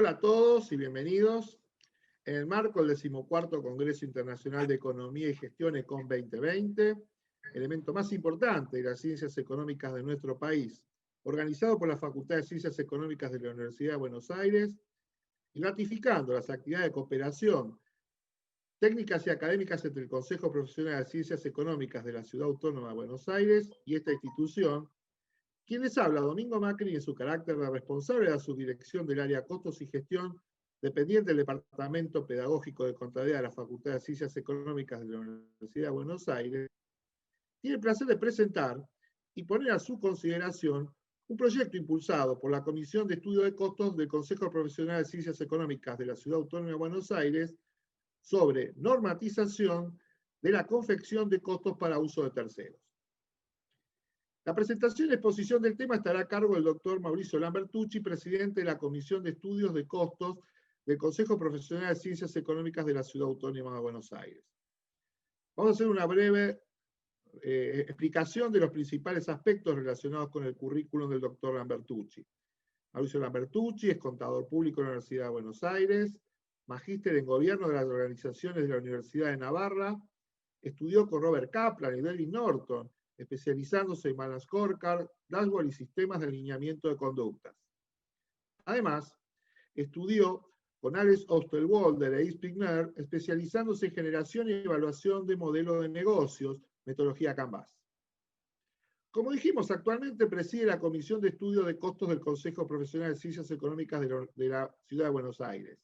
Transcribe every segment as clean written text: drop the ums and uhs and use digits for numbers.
Hola a todos y bienvenidos. En el marco del 14º Congreso Internacional de Economía y Gestión ECON 2020, elemento más importante de las ciencias económicas de nuestro país, organizado por la Facultad de Ciencias Económicas de la Universidad de Buenos Aires, y ratificando las actividades de cooperación técnicas y académicas entre el Consejo Profesional de Ciencias Económicas de la Ciudad Autónoma de Buenos Aires y esta institución, quien les habla, Domingo Macri, en su carácter de responsable de la subdirección del área Costos y Gestión, dependiente del Departamento Pedagógico de Contabilidad de la Facultad de Ciencias Económicas de la Universidad de Buenos Aires, tiene el placer de presentar y poner a su consideración un proyecto impulsado por la Comisión de Estudio de Costos del Consejo Profesional de Ciencias Económicas de la Ciudad Autónoma de Buenos Aires sobre normatización de la confección de costos para uso de terceros. La presentación y exposición del tema estará a cargo del doctor Mauricio Lambertucci, presidente de la Comisión de Estudios de Costos del Consejo Profesional de Ciencias Económicas de la Ciudad Autónoma de Buenos Aires. Vamos a hacer una breve explicación de los principales aspectos relacionados con el currículum del doctor Lambertucci. Mauricio Lambertucci es contador público en la Universidad de Buenos Aires, magíster en Gobierno de las Organizaciones de la Universidad de Navarra, estudió con Robert Kaplan y David Norton, especializándose en Balance Scorecard, Dashboard y sistemas de alineamiento de conductas. Además, estudió con Alex Osterwalder e Yves Pigner, especializándose en generación y evaluación de modelos de negocios, metodología Canvas. Como dijimos, actualmente preside la Comisión de Estudio de Costos del Consejo Profesional de Ciencias Económicas de la Ciudad de Buenos Aires.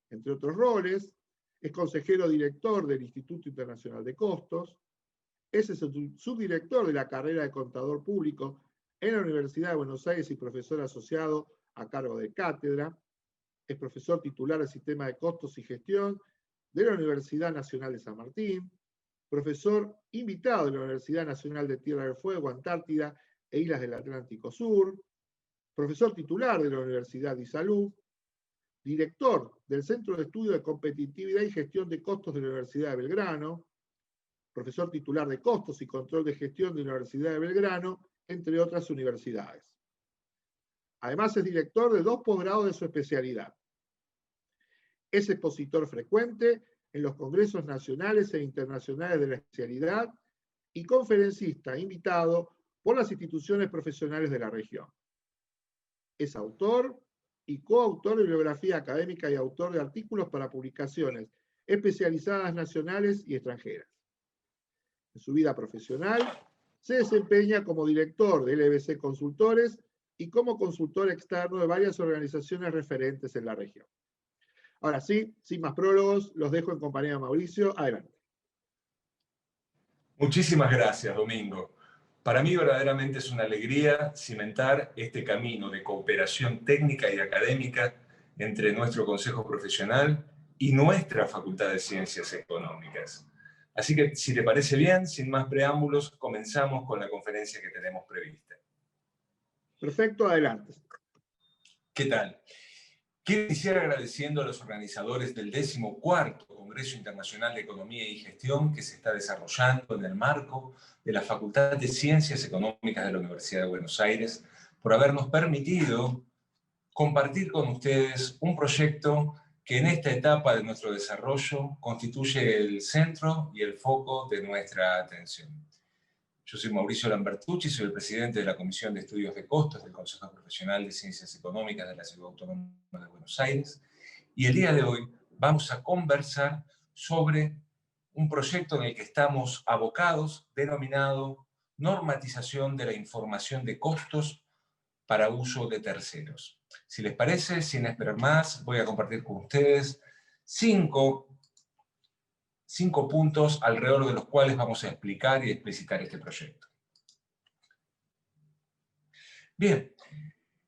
Entre otros roles, es consejero director del Instituto Internacional de Costos, es el subdirector de la carrera de contador público en la Universidad de Buenos Aires y profesor asociado a cargo de cátedra, es profesor titular del Sistema de Costos y Gestión de la Universidad Nacional de San Martín, profesor invitado de la Universidad Nacional de Tierra del Fuego, Antártida e Islas del Atlántico Sur, profesor titular de la Universidad de Salud, director del Centro de Estudio de Competitividad y Gestión de Costos de la Universidad de Belgrano, profesor titular de Costos y Control de Gestión de la Universidad de Belgrano, entre otras universidades. Además es director de 2 posgrados de su especialidad. Es expositor frecuente en los congresos nacionales e internacionales de la especialidad y conferencista invitado por las instituciones profesionales de la región. Es autor y coautor de bibliografía académica y autor de artículos para publicaciones especializadas nacionales y extranjeras. En su vida profesional, se desempeña como director de LBC Consultores y como consultor externo de varias organizaciones referentes en la región. Ahora sí, sin más prólogos, los dejo en compañía de Mauricio. Adelante. Muchísimas gracias, Domingo. Para mí verdaderamente es una alegría cimentar este camino de cooperación técnica y académica entre nuestro Consejo Profesional y nuestra Facultad de Ciencias Económicas. Así que, si te parece bien, sin más preámbulos, comenzamos con la conferencia que tenemos prevista. Perfecto, adelante. ¿Qué tal? Quiero iniciar agradeciendo a los organizadores del 14º Congreso Internacional de Economía y Gestión que se está desarrollando en el marco de la Facultad de Ciencias Económicas de la Universidad de Buenos Aires por habernos permitido compartir con ustedes un proyecto que en esta etapa de nuestro desarrollo constituye el centro y el foco de nuestra atención. Yo soy Mauricio Lambertucci, soy el presidente de la Comisión de Estudios de Costos del Consejo Profesional de Ciencias Económicas de la Ciudad Autónoma de Buenos Aires, y el día de hoy vamos a conversar sobre un proyecto en el que estamos abocados, denominado Normatización de la Información de Costos para Uso de Terceros. Si les parece, sin esperar más, voy a compartir con ustedes cinco puntos alrededor de los cuales vamos a explicar y explicitar este proyecto. Bien,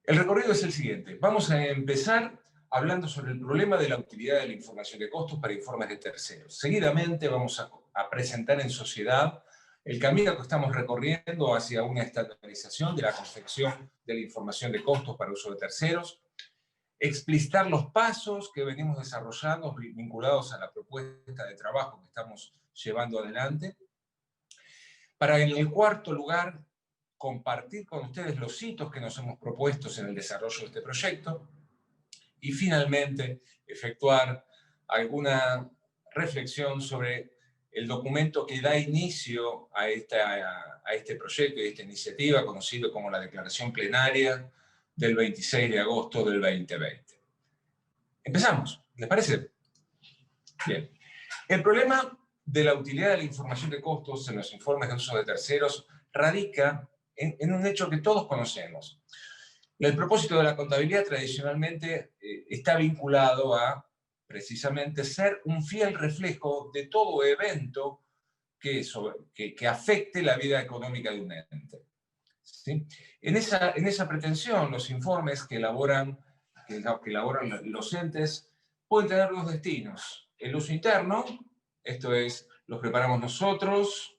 el recorrido es el siguiente. Vamos a empezar hablando sobre el problema de la utilidad de la información de costos para informes de terceros. Seguidamente vamos a presentar en sociedad el camino que estamos recorriendo hacia una estandarización de la confección de la información de costos para uso de terceros, explicitar los pasos que venimos desarrollando vinculados a la propuesta de trabajo que estamos llevando adelante, para en el cuarto lugar compartir con ustedes los hitos que nos hemos propuesto en el desarrollo de este proyecto, Y finalmente, efectuar alguna reflexión sobre el documento que da inicio a este proyecto y a esta iniciativa, conocido como la Declaración Plenaria del 26 de agosto del 2020. Empezamos, ¿les parece? Bien. El problema de la utilidad de la información de costos en los informes de uso de terceros radica en un hecho que todos conocemos. El propósito de la contabilidad tradicionalmente está vinculado a, precisamente, ser un fiel reflejo de todo evento que afecte la vida económica de un ente. ¿Sí? En esa pretensión, los informes que elaboran los entes pueden tener dos destinos. El uso interno, esto es, los preparamos nosotros,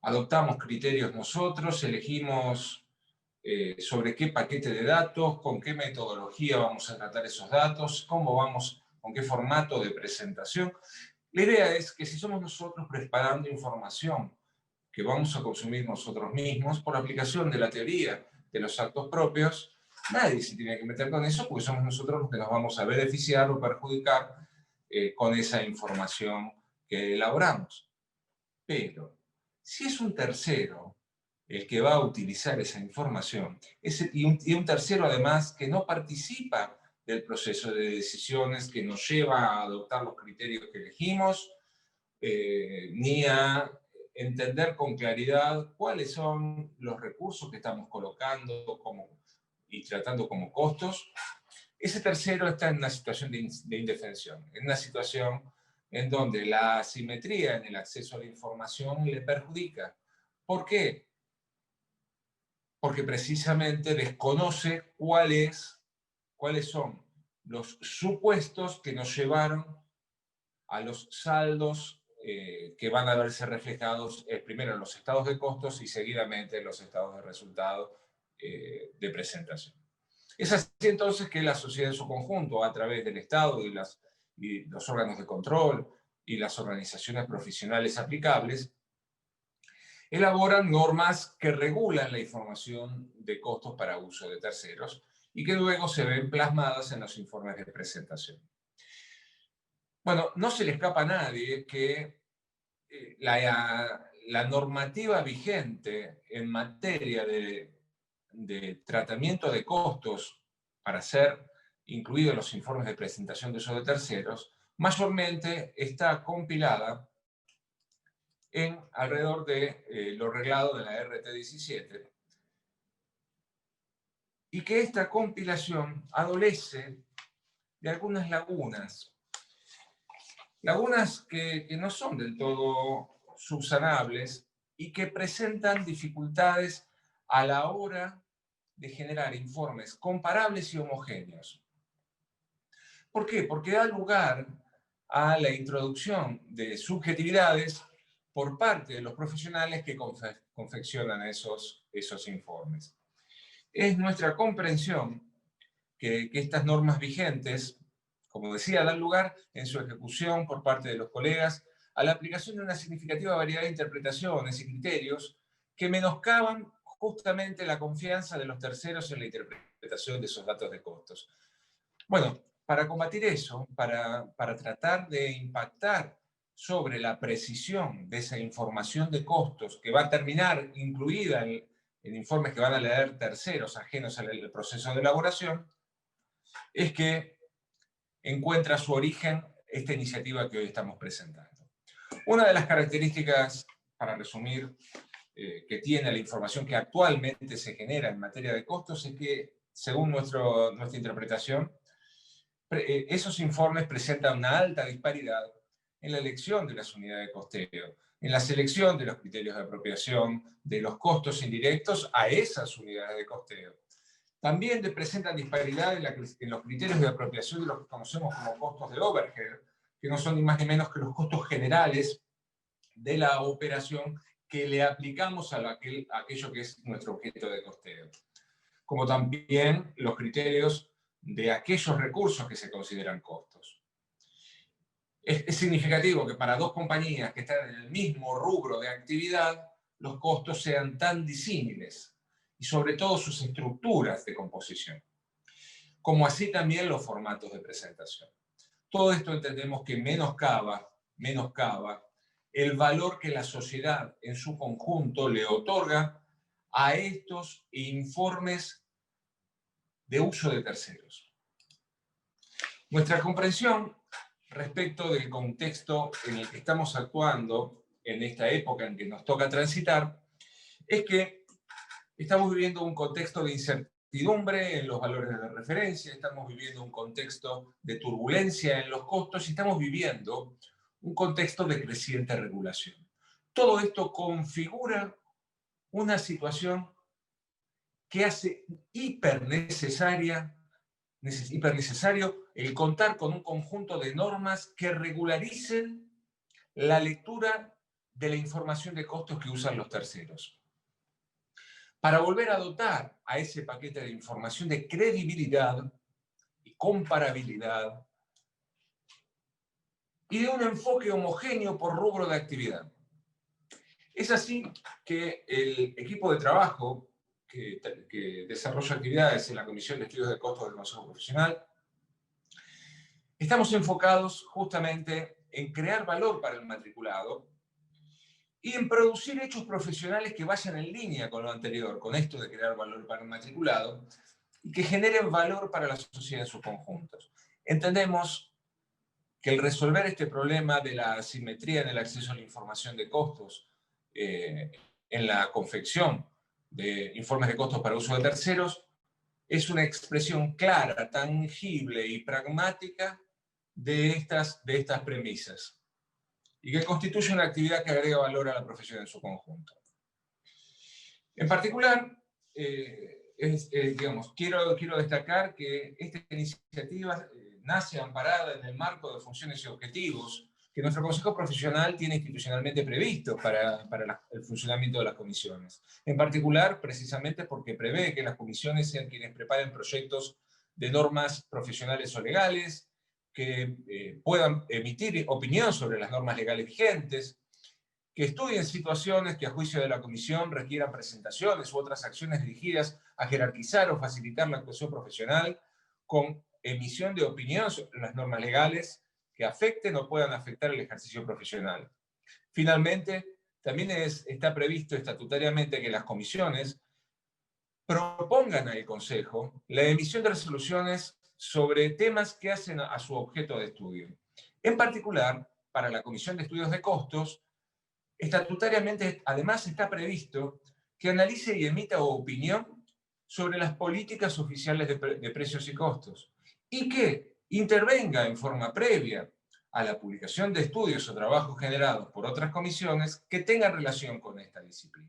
adoptamos criterios nosotros, elegimos sobre qué paquete de datos, con qué metodología vamos a tratar esos datos, con qué formato de presentación. La idea es que si somos nosotros preparando información que vamos a consumir nosotros mismos por aplicación de la teoría de los actos propios, nadie se tiene que meter con eso porque somos nosotros los que nos vamos a beneficiar o perjudicar con esa información que elaboramos. Pero si es un tercero el que va a utilizar esa información, y un tercero además que no participa del proceso de decisiones que nos lleva a adoptar los criterios que elegimos, ni a entender con claridad cuáles son los recursos que estamos colocando y tratando como costos, ese tercero está en una situación de indefensión, en una situación en donde la asimetría en el acceso a la información le perjudica. ¿Por qué? Porque precisamente desconoce cuáles son los supuestos que nos llevaron a los saldos que van a verse reflejados primero en los estados de costos y seguidamente en los estados de resultado de presentación. Es así entonces que la sociedad en su conjunto, a través del Estado y los órganos de control y las organizaciones profesionales aplicables, elaboran normas que regulan la información de costos para uso de terceros y que luego se ven plasmadas en los informes de presentación. Bueno, no se le escapa a nadie que la normativa vigente en materia de tratamiento de costos para ser incluidos en los informes de presentación de uso de terceros, mayormente está compilada en alrededor de lo reglado de la RT17, y que esta compilación adolece de algunas lagunas que no son del todo subsanables y que presentan dificultades a la hora de generar informes comparables y homogéneos. ¿Por qué? Porque da lugar a la introducción de subjetividades por parte de los profesionales que confeccionan esos informes. Es nuestra comprensión que estas normas vigentes, como decía, dan lugar en su ejecución por parte de los colegas a la aplicación de una significativa variedad de interpretaciones y criterios que menoscaban justamente la confianza de los terceros en la interpretación de esos datos de costos. Bueno, para combatir eso, para tratar de impactar sobre la precisión de esa información de costos que va a terminar incluida en informes que van a leer terceros ajenos al proceso de elaboración, es que encuentra su origen esta iniciativa que hoy estamos presentando. Una de las características, para resumir, que tiene la información que actualmente se genera en materia de costos es que, según nuestra interpretación, esos informes presentan una alta disparidad en la elección de las unidades de costeo, en la selección de los criterios de apropiación de los costos indirectos a esas unidades de costeo. También presentan disparidad en los criterios de apropiación de lo que conocemos como costos de overhead, que no son ni más ni menos que los costos generales de la operación que le aplicamos a aquello que es nuestro objeto de costeo. Como también los criterios de aquellos recursos que se consideran costos. Es significativo que para dos compañías que están en el mismo rubro de actividad, los costos sean tan disímiles, y sobre todo sus estructuras de composición. como así también los formatos de presentación. Todo esto entendemos que menoscaba el valor que la sociedad en su conjunto le otorga a estos informes de uso de terceros. Nuestra comprensión respecto del contexto en el que estamos actuando en esta época en que nos toca transitar es que estamos viviendo un contexto de incertidumbre en los valores de referencia, estamos viviendo un contexto de turbulencia en los costos y estamos viviendo un contexto de creciente regulación. Todo esto configura una situación que hace hipernecesario el contar con un conjunto de normas que regularicen la lectura de la información de costos que usan los terceros. Para volver a dotar a ese paquete de información de credibilidad y comparabilidad y de un enfoque homogéneo por rubro de actividad. Es así que el equipo de trabajo que desarrolla actividades en la Comisión de Estudios de Costos del Consejo Profesional, estamos enfocados justamente en crear valor para el matriculado y en producir hechos profesionales que vayan en línea con lo anterior, con esto de crear valor para el matriculado, y que generen valor para la sociedad en sus conjuntos. Entendemos que el resolver este problema de la asimetría en el acceso a la información de costos en la confección de informes de costos para uso de terceros es una expresión clara, tangible y pragmática de estas premisas y que constituye una actividad que agrega valor a la profesión en su conjunto. En particular, quiero destacar que esta iniciativa nace amparada en el marco de funciones y objetivos que nuestro Consejo Profesional tiene institucionalmente previsto para el funcionamiento de las comisiones. En particular, precisamente porque prevé que las comisiones sean quienes preparen proyectos de normas profesionales o legales, que puedan emitir opinión sobre las normas legales vigentes, que estudien situaciones que a juicio de la comisión requieran presentaciones u otras acciones dirigidas a jerarquizar o facilitar la actuación profesional con emisión de opinión sobre las normas legales que afecten o puedan afectar el ejercicio profesional. Finalmente, también está previsto estatutariamente que las comisiones propongan al Consejo la emisión de resoluciones sobre temas que hacen a su objeto de estudio. En particular, para la Comisión de Estudios de Costos, estatutariamente además está previsto que analice y emita opinión sobre las políticas oficiales de precios y costos y que intervenga en forma previa a la publicación de estudios o trabajos generados por otras comisiones que tengan relación con esta disciplina.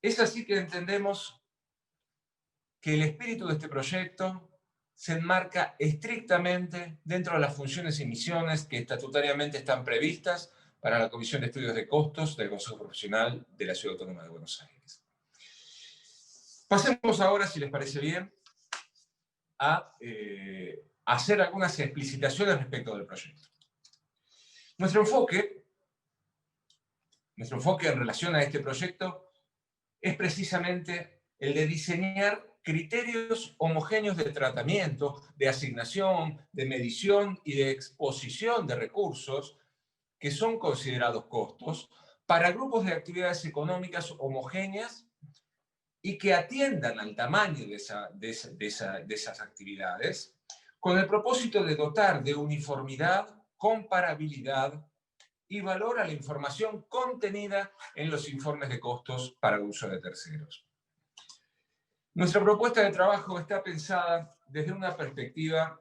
Es así que entendemos que el espíritu de este proyecto se enmarca estrictamente dentro de las funciones y misiones que estatutariamente están previstas para la Comisión de Estudios de Costos del Consejo Profesional de la Ciudad Autónoma de Buenos Aires. Pasemos ahora, si les parece bien, a hacer algunas explicitaciones respecto del proyecto. Nuestro enfoque en relación a este proyecto es precisamente el de diseñar criterios homogéneos de tratamiento, de asignación, de medición y de exposición de recursos que son considerados costos para grupos de actividades económicas homogéneas y que atiendan al tamaño de esas actividades, con el propósito de dotar de uniformidad, comparabilidad y valor a la información contenida en los informes de costos para uso de terceros. Nuestra propuesta de trabajo está pensada desde una perspectiva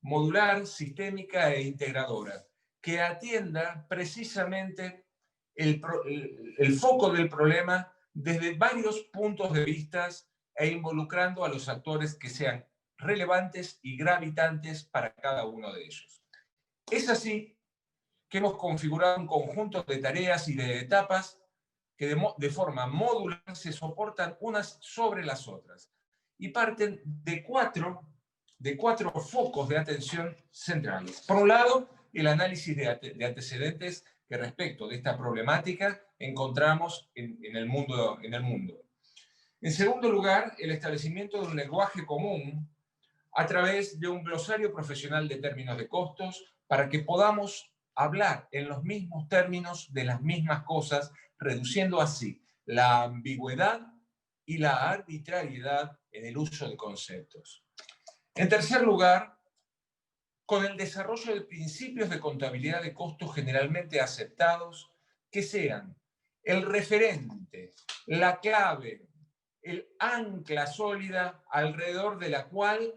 modular, sistémica e integradora, que atienda precisamente el foco del problema desde varios puntos de vista e involucrando a los actores que sean relevantes y gravitantes para cada uno de ellos. Es así que hemos configurado un conjunto de tareas y de etapas que de forma modular se soportan unas sobre las otras y parten de cuatro focos de atención centrales. Por un lado, el análisis de antecedentes que respecto de esta problemática encontramos en el mundo. En segundo lugar, el establecimiento de un lenguaje común a través de un glosario profesional de términos de costos para que podamos hablar en los mismos términos de las mismas cosas, reduciendo así la ambigüedad y la arbitrariedad en el uso de conceptos. En tercer lugar, con el desarrollo de principios de contabilidad de costos generalmente aceptados que sean el referente, la clave, el ancla sólida alrededor de la cual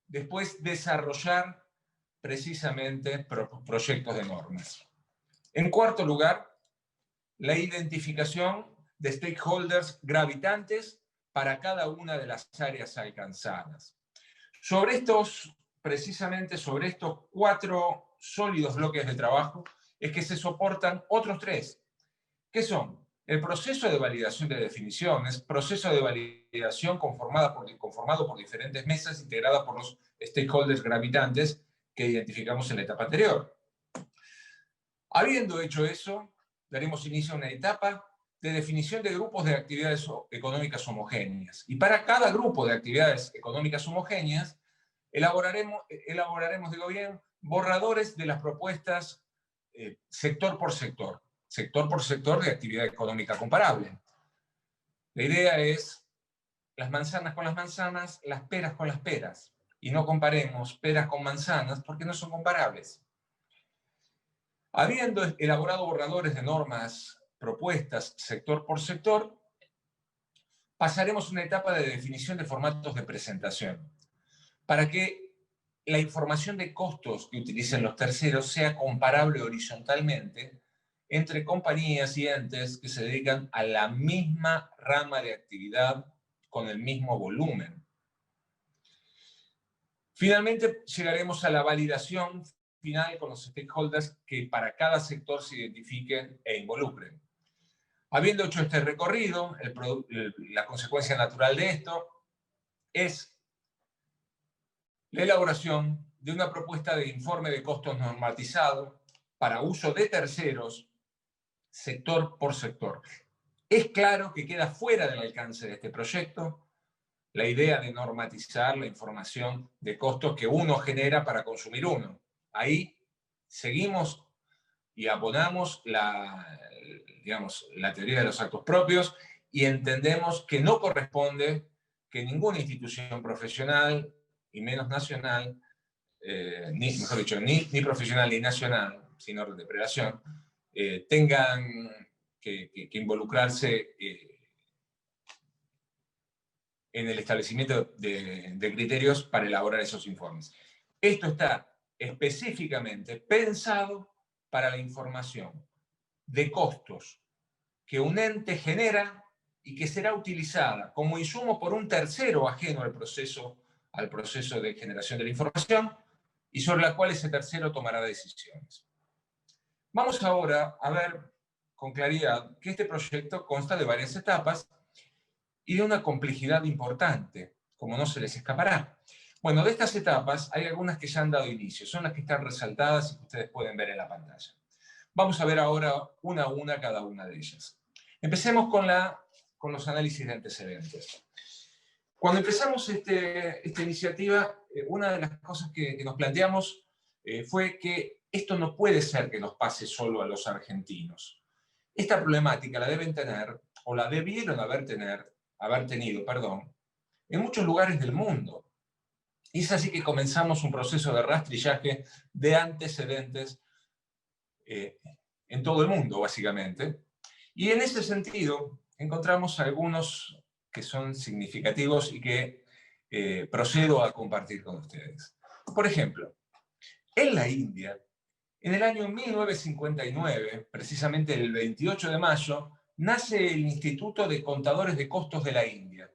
después desarrollar precisamente proyectos de normas. En cuarto lugar, la identificación de stakeholders gravitantes para cada una de las áreas alcanzadas. Precisamente sobre estos 4 sólidos bloques de trabajo, es que se soportan otros 3, que son el proceso de validación de definiciones, proceso de validación conformado por diferentes mesas integradas por los stakeholders gravitantes que identificamos en la etapa anterior. Habiendo hecho eso, daremos inicio a una etapa de definición de grupos de actividades económicas homogéneas. Y para cada grupo de actividades económicas homogéneas, elaboraremos, digo bien, borradores de las propuestas sector por sector de actividad económica comparable. La idea es las manzanas con las manzanas, las peras con las peras, y no comparemos peras con manzanas porque no son comparables. Habiendo elaborado borradores de normas propuestas sector por sector, pasaremos a una etapa de definición de formatos de presentación para que la información de costos que utilicen los terceros sea comparable horizontalmente entre compañías y entes que se dedican a la misma rama de actividad con el mismo volumen. Finalmente, llegaremos a la validación final con los stakeholders que para cada sector se identifiquen e involucren. Habiendo hecho este recorrido, la consecuencia natural de esto es la elaboración de una propuesta de informe de costos normatizado para uso de terceros, sector por sector. Es claro que queda fuera del alcance de este proyecto la idea de normatizar la información de costos que uno genera para consumir uno. Ahí seguimos y abonamos la teoría de los actos propios y entendemos que no corresponde que ninguna institución profesional, y menos nacional, ni profesional ni nacional, sin orden de prelación, tengan que involucrarse en el establecimiento de criterios para elaborar esos informes. Esto está específicamente pensado para la información de costos que un ente genera y que será utilizada como insumo por un tercero ajeno al proceso de generación de la información y sobre la cual ese tercero tomará decisiones. Vamos ahora a ver con claridad que este proyecto consta de varias etapas y de una complejidad importante, como no se les escapará. Bueno, de estas etapas hay algunas que ya han dado inicio, son las que están resaltadas y que ustedes pueden ver en la pantalla. Vamos a ver ahora una a una cada una de ellas. Empecemos con los análisis de antecedentes. Cuando empezamos esta iniciativa, una de las cosas que nos planteamos fue que esto no puede ser que nos pase solo a los argentinos. Esta problemática la deben tener, o la debieron haber tenido, en muchos lugares del mundo. Y es así que comenzamos un proceso de rastrillaje de antecedentes en todo el mundo, básicamente. Y en ese sentido, encontramos algunos que son significativos y que procedo a compartir con ustedes. Por ejemplo, en la India, en el año 1959, precisamente el 28 de mayo, nace el Instituto de Contadores de Costos de la India,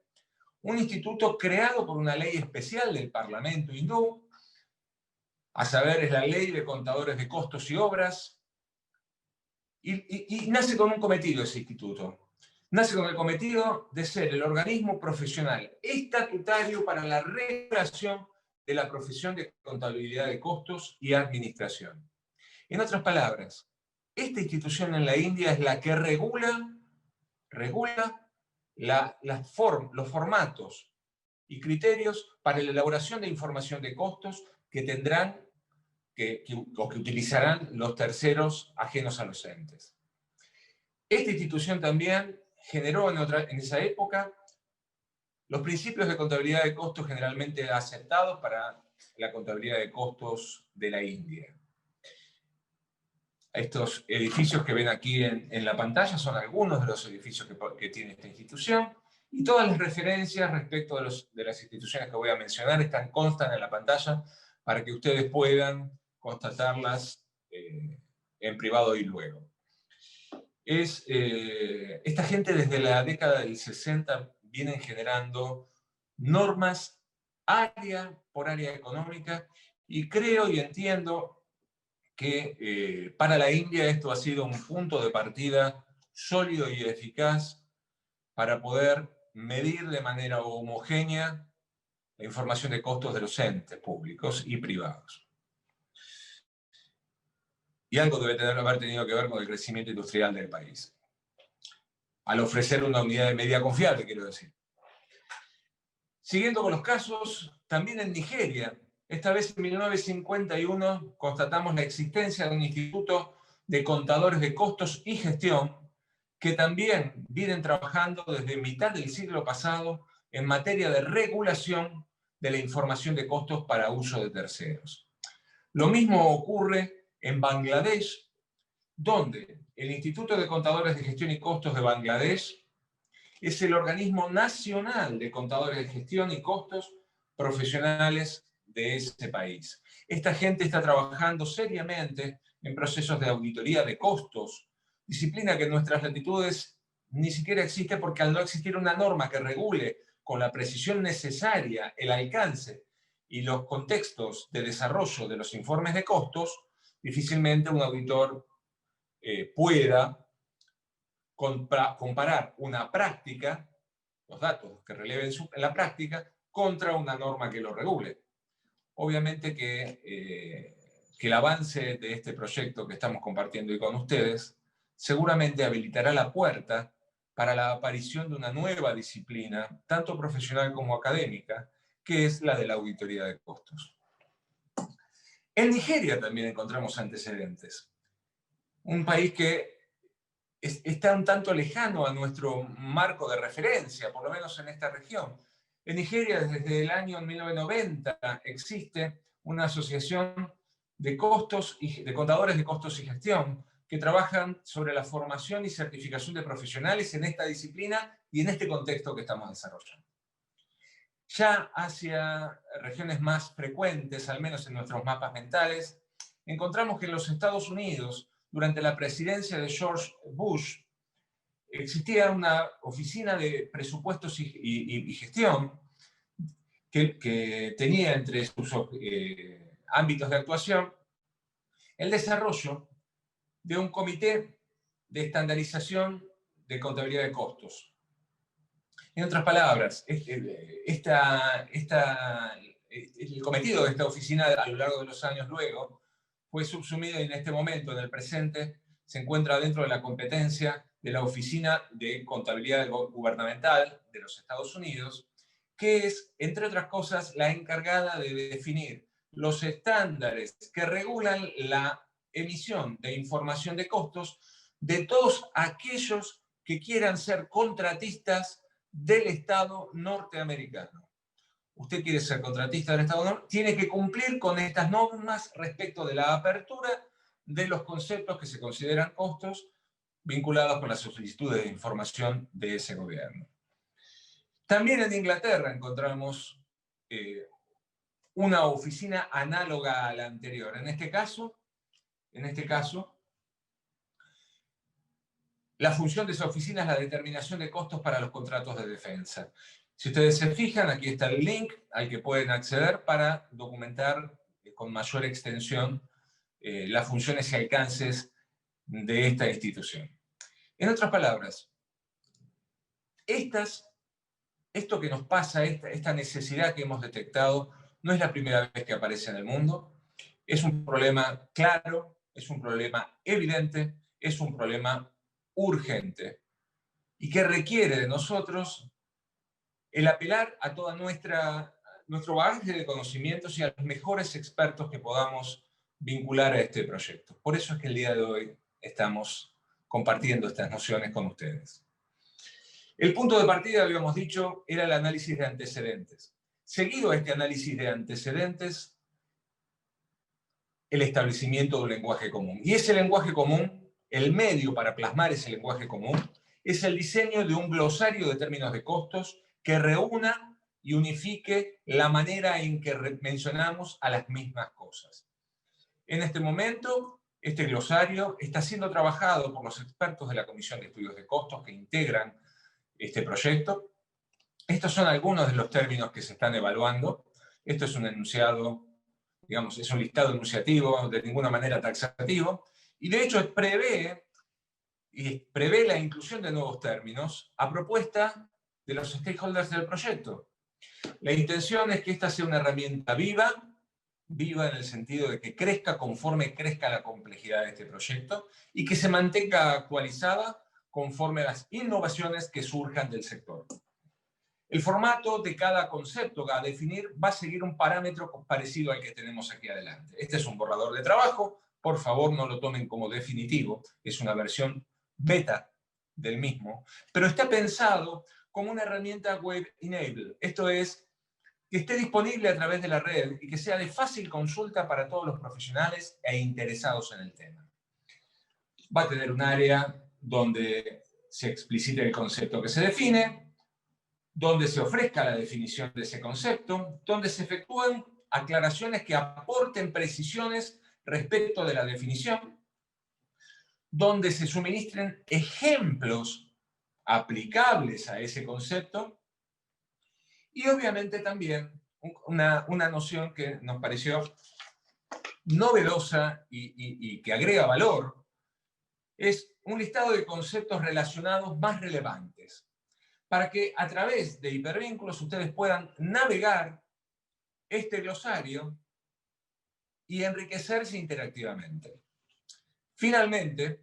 un instituto creado por una ley especial del Parlamento hindú, a saber, es la Ley de Contadores de Costos y Obras, y nace con un cometido ese instituto. Nace con el cometido de ser el organismo profesional estatutario para la regulación de la profesión de contabilidad de costos y administración. En otras palabras, esta institución en la India es la que regula los formatos y criterios para la elaboración de información de costos que tendrán o que utilizarán los terceros ajenos a los entes. Esta institución también generó en esa época los principios de contabilidad de costos generalmente aceptados para la contabilidad de costos de la India. Estos edificios que ven aquí en la pantalla son algunos de los edificios que tiene esta institución, y todas las referencias respecto de las instituciones que voy a mencionar constan en la pantalla para que ustedes puedan constatarlas en privado y luego. Esta gente desde la década del 60 vienen generando normas área por área económica, y creo y entiendo que para la India esto ha sido un punto de partida sólido y eficaz para poder medir de manera homogénea la información de costos de los entes públicos y privados. Y algo debe haber tenido que ver con el crecimiento industrial del país, al ofrecer una unidad de medida confiable, quiero decir. Siguiendo con los casos, también en Nigeria, esta vez en 1951, constatamos la existencia de un instituto de contadores de costos y gestión que también vienen trabajando desde mitad del siglo pasado en materia de regulación de la información de costos para uso de terceros. Lo mismo ocurre en Bangladesh, donde el Instituto de Contadores de Gestión y Costos de Bangladesh es el organismo nacional de contadores de gestión y costos profesionales de ese país. Esta gente está trabajando seriamente en procesos de auditoría de costos, disciplina que en nuestras latitudes ni siquiera existe, porque al no existir una norma que regule con la precisión necesaria el alcance y los contextos de desarrollo de los informes de costos, difícilmente un auditor pueda comparar una práctica, los datos que releven en la práctica, contra una norma que lo regule. Obviamente que el avance de este proyecto que estamos compartiendo hoy con ustedes seguramente habilitará la puerta para la aparición de una nueva disciplina, tanto profesional como académica, que es la de la auditoría de costos. En Nigeria también encontramos antecedentes. Un país que está un tanto lejano a nuestro marco de referencia, por lo menos en esta región. En Nigeria, desde el año 1990, existe una asociación de contadores de costos y gestión que trabajan sobre la formación y certificación de profesionales en esta disciplina y en este contexto que estamos desarrollando. Ya hacia regiones más frecuentes, al menos en nuestros mapas mentales, encontramos que en los Estados Unidos, durante la presidencia de George Bush, existía una oficina de presupuestos y gestión que tenía entre sus ámbitos de actuación el desarrollo de un comité de estandarización de contabilidad de costos. En otras palabras, el cometido de esta oficina a lo largo de los años luego fue subsumido, y en este momento, en el presente, se encuentra dentro de la competencia de la Oficina de Contabilidad Gubernamental de los Estados Unidos, que es, entre otras cosas, la encargada de definir los estándares que regulan la emisión de información de costos de todos aquellos que quieran ser contratistas del Estado norteamericano. Usted quiere ser contratista del Estado norteamericano, tiene que cumplir con estas normas respecto de la apertura de los conceptos que se consideran costos vinculados con las solicitudes de información de ese gobierno. También en Inglaterra encontramos una oficina análoga a la anterior. En este caso, la función de esa oficina es la determinación de costos para los contratos de defensa. Si ustedes se fijan, aquí está el link al que pueden acceder para documentar con mayor extensión las funciones y alcances de esta institución. En otras palabras, esto que nos pasa, esta necesidad que hemos detectado, no es la primera vez que aparece en el mundo. Es un problema claro, es un problema evidente, es un problema urgente y que requiere de nosotros el apelar a toda nuestro bagaje de conocimientos y a los mejores expertos que podamos vincular a este proyecto. Por eso es que el día de hoy estamos compartiendo estas nociones con ustedes. El punto de partida, habíamos dicho, era el análisis de antecedentes. Seguido a este análisis de antecedentes, el establecimiento de un lenguaje común. Y ese lenguaje común, el medio para plasmar ese lenguaje común, es el diseño de un glosario de términos de costos que reúna y unifique la manera en que mencionamos a las mismas cosas. En este momento, este glosario está siendo trabajado por los expertos de la Comisión de Estudios de Costos que integran este proyecto. Estos son algunos de los términos que se están evaluando. Esto es un enunciado, digamos, es un listado enunciativo, de ninguna manera taxativo, y de hecho prevé la inclusión de nuevos términos a propuesta de los stakeholders del proyecto. La intención es que esta sea una herramienta viva en el sentido de que crezca conforme crezca la complejidad de este proyecto y que se mantenga actualizada conforme a las innovaciones que surjan del sector. El formato de cada concepto a definir va a seguir un parámetro parecido al que tenemos aquí adelante. Este es un borrador de trabajo, por favor no lo tomen como definitivo, es una versión beta del mismo, pero está pensado como una herramienta web enabled. Esto es, que esté disponible a través de la red y que sea de fácil consulta para todos los profesionales e interesados en el tema. Va a tener un área donde se explicite el concepto que se define, donde se ofrezca la definición de ese concepto, donde se efectúen aclaraciones que aporten precisiones respecto de la definición, donde se suministren ejemplos aplicables a ese concepto y obviamente también una noción que nos pareció novedosa y que agrega valor, es un listado de conceptos relacionados más relevantes, para que a través de hipervínculos ustedes puedan navegar este glosario y enriquecerse interactivamente. Finalmente,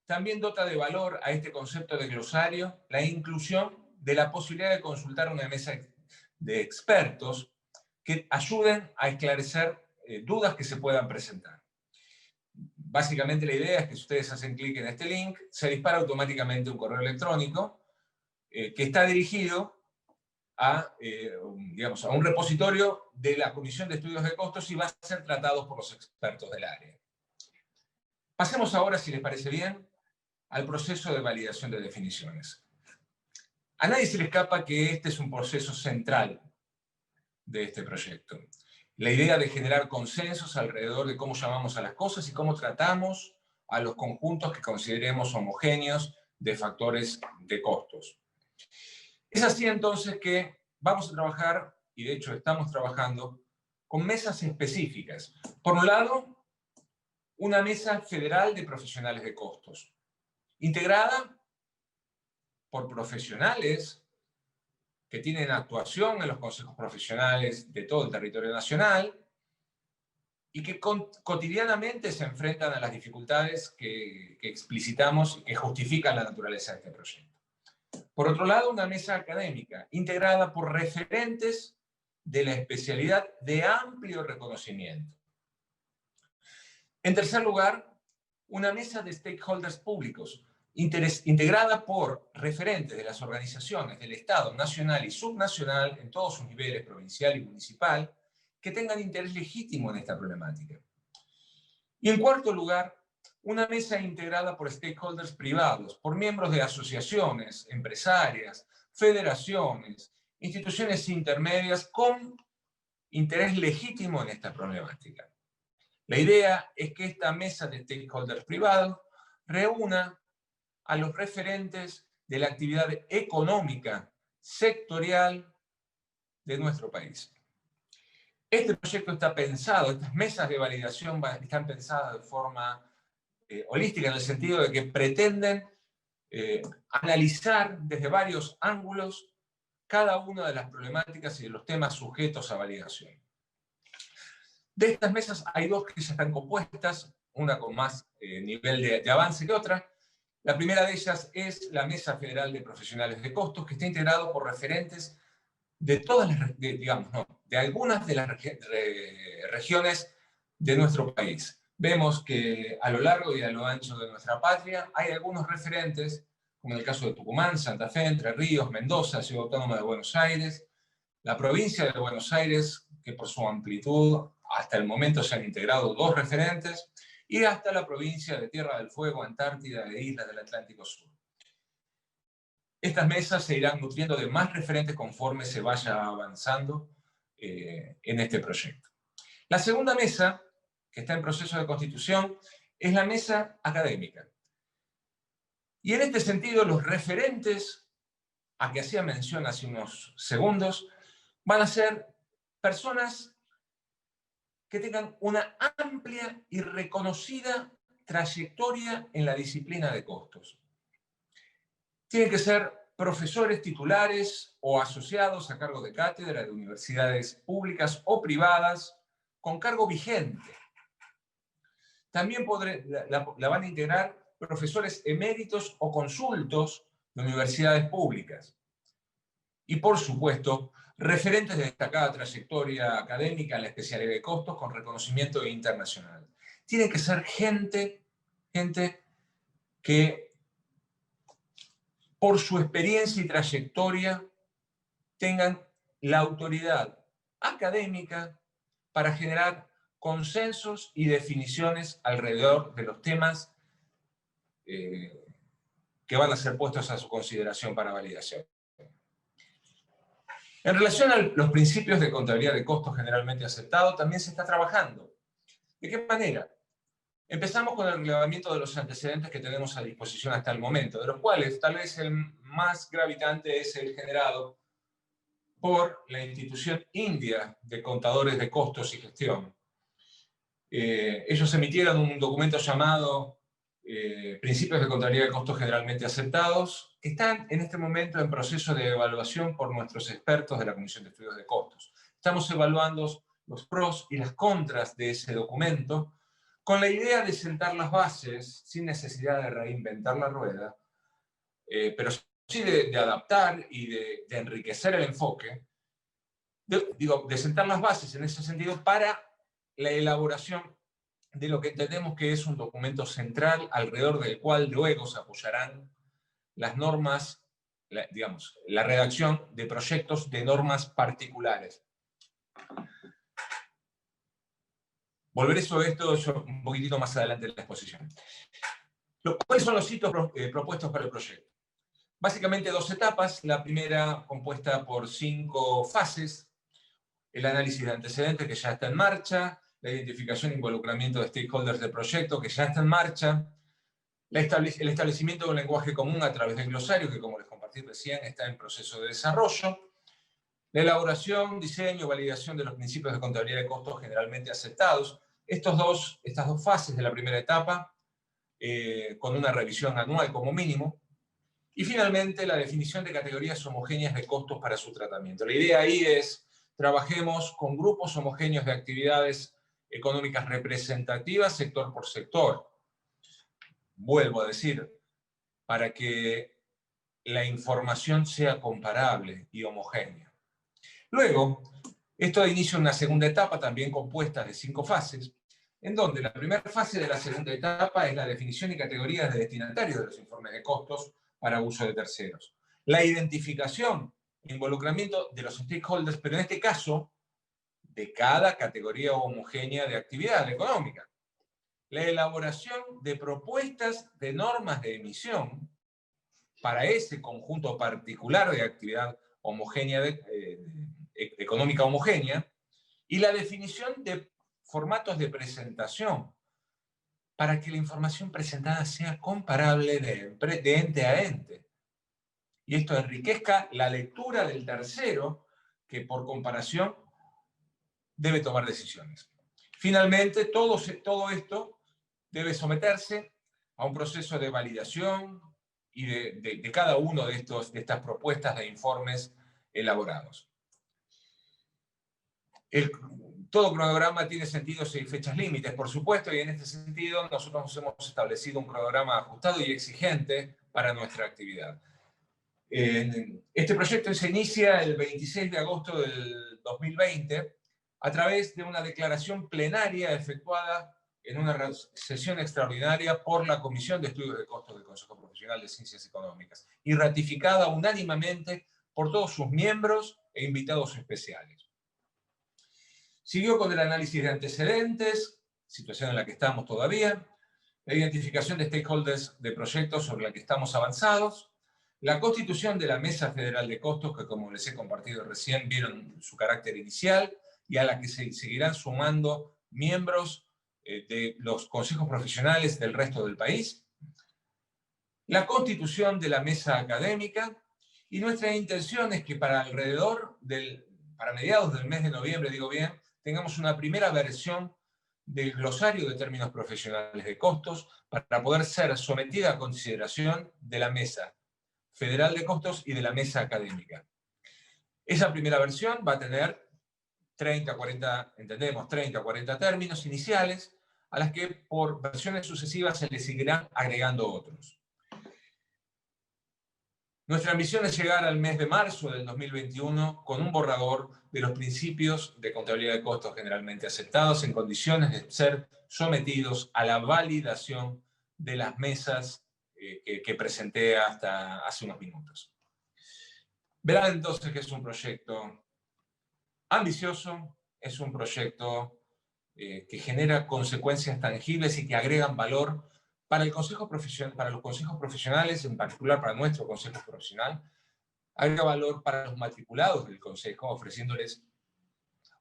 también dota de valor a este concepto de glosario la inclusión de la posibilidad de consultar una mesa de expertos que ayuden a esclarecer dudas que se puedan presentar. Básicamente la idea es que si ustedes hacen clic en este link, se dispara automáticamente un correo electrónico que está dirigido a, digamos, a un repositorio de la Comisión de Estudios de Costos y va a ser tratado por los expertos del área. Pasemos ahora, si les parece bien, al proceso de validación de definiciones. A nadie se le escapa que este es un proceso central de este proyecto. La idea de generar consensos alrededor de cómo llamamos a las cosas y cómo tratamos a los conjuntos que consideremos homogéneos de factores de costos. Es así entonces que vamos a trabajar, y de hecho estamos trabajando, con mesas específicas. Por un lado, una mesa federal de profesionales de costos, integrada por profesionales que tienen actuación en los consejos profesionales de todo el territorio nacional y que cotidianamente se enfrentan a las dificultades que explicitamos y que justifican la naturaleza de este proyecto. Por otro lado, una mesa académica integrada por referentes de la especialidad de amplio reconocimiento. En tercer lugar, una mesa de stakeholders públicos integrada por referentes de las organizaciones del Estado nacional y subnacional en todos sus niveles, provincial y municipal, que tengan interés legítimo en esta problemática. Y en cuarto lugar, una mesa integrada por stakeholders privados, por miembros de asociaciones, empresarias, federaciones, instituciones intermedias con interés legítimo en esta problemática. La idea es que esta mesa de stakeholders privados reúna a los referentes de la actividad económica sectorial de nuestro país. Este proyecto está pensado, estas mesas de validación están pensadas de forma holística en el sentido de que pretenden analizar desde varios ángulos cada una de las problemáticas y de los temas sujetos a validación. De estas mesas hay dos que ya están compuestas, una con más nivel de avance que otra. La primera de ellas es la Mesa Federal de Profesionales de Costos, que está integrado por referentes de todas las, digamos, no, de algunas de las regiones de nuestro país. Vemos que a lo largo y a lo ancho de nuestra patria hay algunos referentes, como en el caso de Tucumán, Santa Fe, Entre Ríos, Mendoza, Ciudad Autónoma de Buenos Aires, la provincia de Buenos Aires, que por su amplitud hasta el momento se han integrado 2 referentes, y hasta la provincia de Tierra del Fuego, Antártida e Islas del Atlántico Sur. Estas mesas se irán nutriendo de más referentes conforme se vaya avanzando en este proyecto. La segunda mesa, que está en proceso de constitución, es la mesa académica. Y en este sentido, los referentes a que hacía mención hace unos segundos van a ser personas que tengan una amplia y reconocida trayectoria en la disciplina de costos. Tienen que ser profesores titulares o asociados a cargo de cátedra de universidades públicas o privadas con cargo vigente. También la van a integrar profesores eméritos o consultos de universidades públicas. Y, por supuesto, referentes de destacada trayectoria académica en la especialidad de costos con reconocimiento internacional. Tiene que ser gente que, por su experiencia y trayectoria, tengan la autoridad académica para generar consensos y definiciones alrededor de los temas que van a ser puestos a su consideración para validación. En relación a los principios de contabilidad de costos generalmente aceptados, también se está trabajando. ¿De qué manera? Empezamos con el relevamiento de los antecedentes que tenemos a disposición hasta el momento, de los cuales tal vez el más gravitante es el generado por la institución india de contadores de costos y gestión. Ellos emitieron un documento llamado Principios de contabilidad de costos generalmente aceptados, que están en este momento en proceso de evaluación por nuestros expertos de la Comisión de Estudios de Costos. Estamos evaluando los pros y las contras de ese documento, con la idea de sentar las bases, sin necesidad de reinventar la rueda, pero sí de adaptar y de enriquecer el enfoque, de sentar las bases en ese sentido para la elaboración de lo que entendemos que es un documento central alrededor del cual luego se apoyarán las normas, la redacción de proyectos de normas particulares. Volveré sobre esto un poquitito más adelante en la exposición. ¿Cuáles son los hitos propuestos para el proyecto? Básicamente 2 etapas. La primera compuesta por 5 fases. El análisis de antecedentes, que ya está en marcha. La identificación e involucramiento de stakeholders del proyecto, que ya está en marcha. El establecimiento de un lenguaje común a través del glosario, que como les compartí recién, está en proceso de desarrollo. La elaboración, diseño y validación de los principios de contabilidad de costos generalmente aceptados. Estas 2 fases de la primera etapa, con una revisión anual como mínimo. Y finalmente, la definición de categorías homogéneas de costos para su tratamiento. La idea ahí es, trabajemos con grupos homogéneos de actividades económicas representativas, sector por sector. Vuelvo a decir, para que la información sea comparable y homogénea. Luego, esto da inicio a una segunda etapa, también compuesta de 5 fases, en donde la primera fase de la segunda etapa es la definición y categorías de destinatarios de los informes de costos para uso de terceros. La identificación e involucramiento de los stakeholders, pero en este caso, de cada categoría homogénea de actividad económica. La elaboración de propuestas de normas de emisión para ese conjunto particular de actividad homogénea, económica homogénea, y la definición de formatos de presentación para que la información presentada sea comparable de ente a ente. Y esto enriquezca la lectura del tercero, que por comparación debe tomar decisiones. Finalmente, todo esto debe someterse a un proceso de validación y de cada uno de estas propuestas de informes elaborados. Todo cronograma tiene sentidos y fechas límites, por supuesto, y en este sentido nosotros hemos establecido un cronograma ajustado y exigente para nuestra actividad. Este proyecto se inicia el 26 de agosto del 2020 a través de una declaración plenaria efectuada en una sesión extraordinaria por la Comisión de Estudios de Costos del Consejo Profesional de Ciencias Económicas y ratificada unánimemente por todos sus miembros e invitados especiales. Siguió con el análisis de antecedentes, situación en la que estamos todavía, la identificación de stakeholders de proyectos sobre la que estamos avanzados, la constitución de la Mesa Federal de Costos, que como les he compartido recién, vieron su carácter inicial y a la que se seguirán sumando miembros de los consejos profesionales del resto del país, la constitución de la mesa académica, y nuestra intención es que para mediados del mes de noviembre, digo bien, tengamos una primera versión del glosario de términos profesionales de costos para poder ser sometida a consideración de la Mesa Federal de Costos y de la Mesa Académica. Esa primera versión va a tener 30 o 40 términos iniciales, a las que por versiones sucesivas se le seguirán agregando otros. Nuestra ambición es llegar al mes de marzo del 2021 con un borrador de los principios de contabilidad de costos generalmente aceptados en condiciones de ser sometidos a la validación de las mesas que presenté hasta hace unos minutos. Verán entonces que es un proyecto ambicioso, es un proyecto que genera consecuencias tangibles y que agregan valor para los consejos profesionales, en particular para nuestro consejo profesional, agrega valor para los matriculados del consejo, ofreciéndoles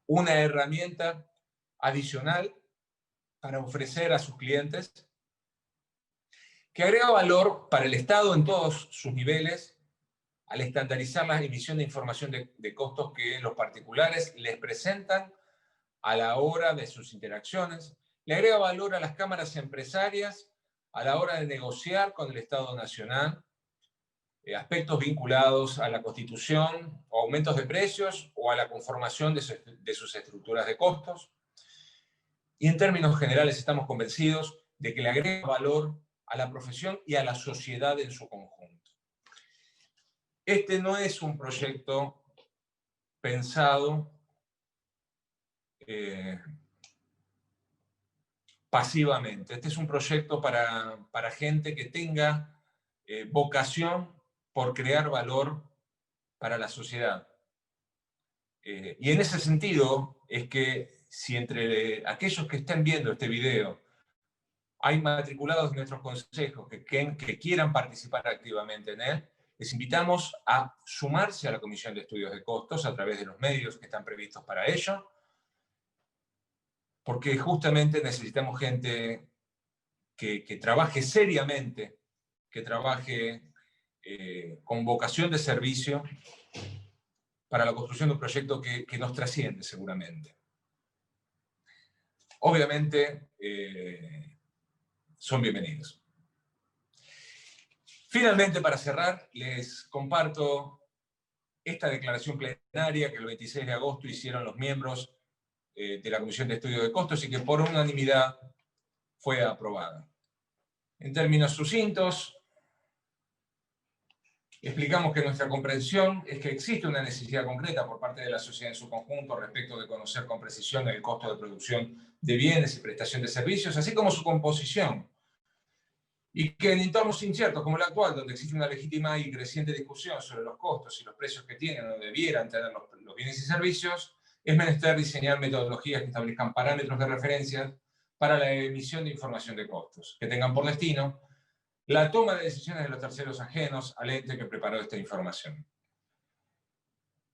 una herramienta adicional para ofrecer a sus clientes, que agrega valor para el Estado en todos sus niveles, al estandarizar la emisión de información de costos que los particulares les presentan a la hora de sus interacciones, le agrega valor a las cámaras empresarias a la hora de negociar con el Estado Nacional aspectos vinculados a la constitución o aumentos de precios o a la conformación de sus estructuras de costos. Y en términos generales estamos convencidos de que le agrega valor a la profesión y a la sociedad en su conjunto. Este no es un proyecto pensado pasivamente. Este es un proyecto para gente que tenga vocación por crear valor para la sociedad. Y en ese sentido es que si entre aquellos que estén viendo este video hay matriculados de nuestros consejos que quieran participar activamente en él, les invitamos a sumarse a la Comisión de Estudios de Costos a través de los medios que están previstos para ello, porque justamente necesitamos gente que trabaje seriamente, que trabaje con vocación de servicio para la construcción de un proyecto que nos trasciende seguramente. Obviamente son bienvenidos. Finalmente, para cerrar, les comparto esta declaración plenaria que el 26 de agosto hicieron los miembros de la Comisión de Estudios de Costos y que por unanimidad fue aprobada. En términos sucintos, explicamos que nuestra comprensión es que existe una necesidad concreta por parte de la sociedad en su conjunto respecto de conocer con precisión el costo de producción de bienes y prestación de servicios, así como su composición. Y que en entornos inciertos como el actual, donde existe una legítima y creciente discusión sobre los costos y los precios que tienen o debieran tener los bienes y servicios, es menester diseñar metodologías que establezcan parámetros de referencia para la emisión de información de costos, que tengan por destino la toma de decisiones de los terceros ajenos al ente que preparó esta información.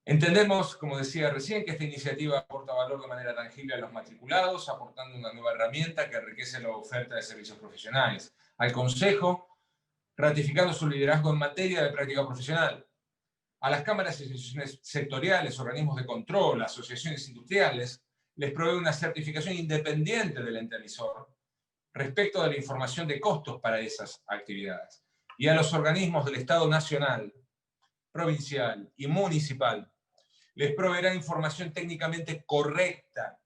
Entendemos, como decía recién, que esta iniciativa aporta valor de manera tangible a los matriculados, aportando una nueva herramienta que enriquece la oferta de servicios profesionales. Al Consejo, ratificando su liderazgo en materia de práctica profesional. A las cámaras y asociaciones sectoriales, organismos de control, asociaciones industriales, les provee una certificación independiente del ente emisor respecto de la información de costos para esas actividades. Y a los organismos del Estado nacional, provincial y municipal, les proveerá información técnicamente correcta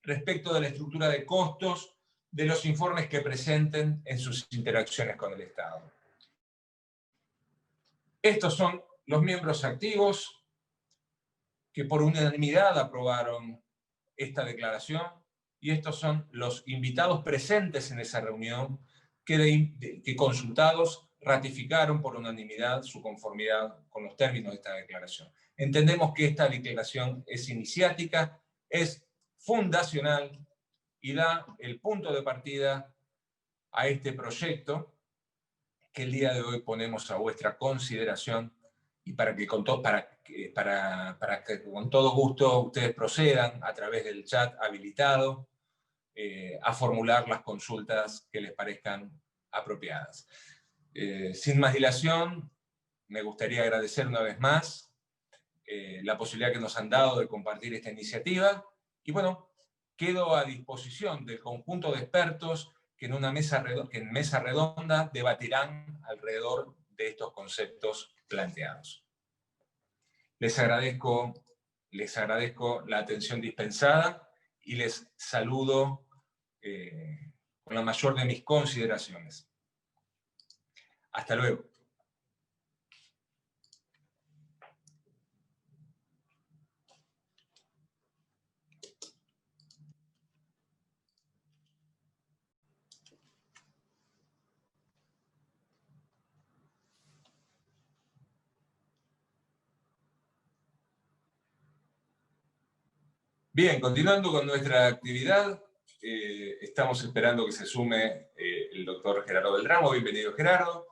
respecto de la estructura de costos de los informes que presenten en sus interacciones con el Estado. Estos son los miembros activos, que por unanimidad aprobaron esta declaración, y estos son los invitados presentes en esa reunión que consultados ratificaron por unanimidad su conformidad con los términos de esta declaración. Entendemos que esta declaración es iniciática, es fundacional y da el punto de partida a este proyecto que el día de hoy ponemos a vuestra consideración y para que con todo gusto ustedes procedan a través del chat habilitado a formular las consultas que les parezcan apropiadas. Sin más dilación, me gustaría agradecer una vez más la posibilidad que nos han dado de compartir esta iniciativa y bueno, quedo a disposición del conjunto de expertos que en mesa redonda debatirán alrededor de estos conceptos planteados. Les agradezco la atención dispensada y les saludo con la mayor de mis consideraciones. Hasta luego. Bien, continuando con nuestra actividad, estamos esperando que se sume el doctor Gerardo Beltramo. Bienvenido, Gerardo.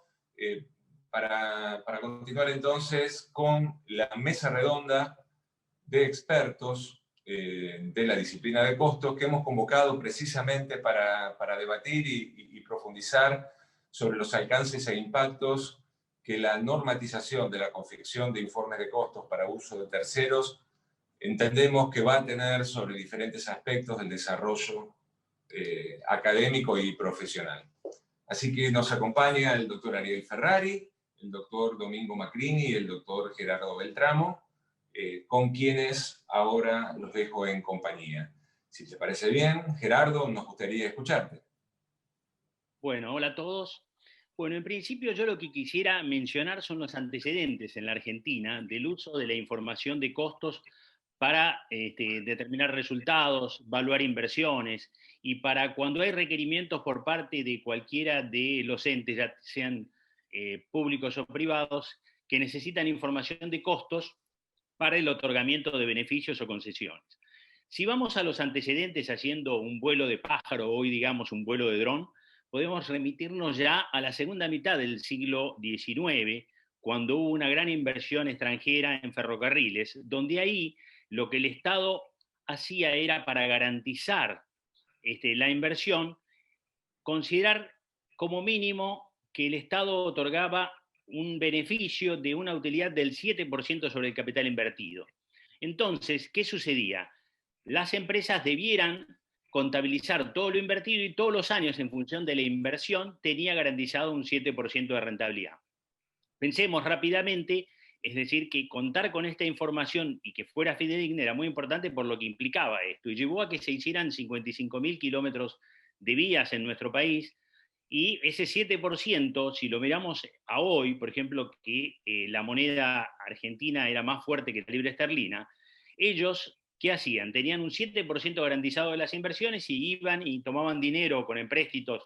Para continuar entonces con la mesa redonda de expertos de la disciplina de costos que hemos convocado precisamente para debatir y profundizar sobre los alcances e impactos que la normatización de la confección de informes de costos para uso de terceros entendemos que va a tener sobre diferentes aspectos del desarrollo académico y profesional. Así que nos acompaña el doctor Ariel Ferrari, el doctor Domingo Macrini y el doctor Gerardo Beltramo, con quienes ahora los dejo en compañía. Si te parece bien, Gerardo, nos gustaría escucharte. Bueno, hola a todos. Bueno, en principio yo lo que quisiera mencionar son los antecedentes en la Argentina del uso de la información de costos para determinar resultados, evaluar inversiones y para cuando hay requerimientos por parte de cualquiera de los entes, ya sean públicos o privados, que necesitan información de costos para el otorgamiento de beneficios o concesiones. Si vamos a los antecedentes haciendo un vuelo de pájaro, hoy digamos un vuelo de dron, podemos remitirnos ya a la segunda mitad del siglo XIX, cuando hubo una gran inversión extranjera en ferrocarriles, donde ahí lo que el Estado hacía era, para garantizar la inversión, considerar como mínimo que el Estado otorgaba un beneficio de una utilidad del 7% sobre el capital invertido. Entonces, ¿qué sucedía? Las empresas debieran contabilizar todo lo invertido y todos los años, en función de la inversión, tenía garantizado un 7% de rentabilidad. Pensemos rápidamente, es decir, que contar con esta información y que fuera fidedigna era muy importante por lo que implicaba esto, y llevó a que se hicieran 55.000 kilómetros de vías en nuestro país, y ese 7%, si lo miramos a hoy, por ejemplo, que la moneda argentina era más fuerte que la libra esterlina, ellos, ¿qué hacían? Tenían un 7% garantizado de las inversiones y iban y tomaban dinero con empréstitos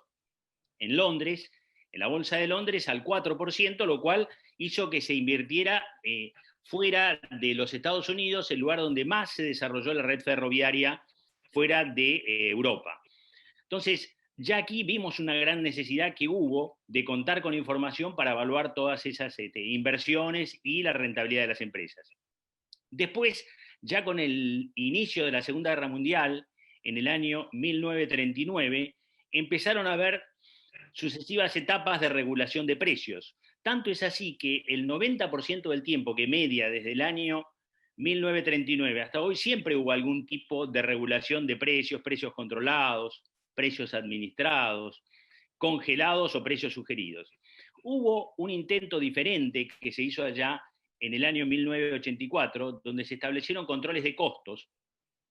en Londres, en la Bolsa de Londres, al 4%, lo cual hizo que se invirtiera fuera de los Estados Unidos, el lugar donde más se desarrolló la red ferroviaria fuera de Europa. Entonces, ya aquí vimos una gran necesidad que hubo de contar con información para evaluar todas esas inversiones y la rentabilidad de las empresas. Después, ya con el inicio de la Segunda Guerra Mundial, en el año 1939, empezaron a haber sucesivas etapas de regulación de precios. Tanto es así que el 90% del tiempo que media desde el año 1939 hasta hoy siempre hubo algún tipo de regulación de precios, precios controlados, precios administrados, congelados o precios sugeridos. Hubo un intento diferente que se hizo allá en el año 1984, donde se establecieron controles de costos,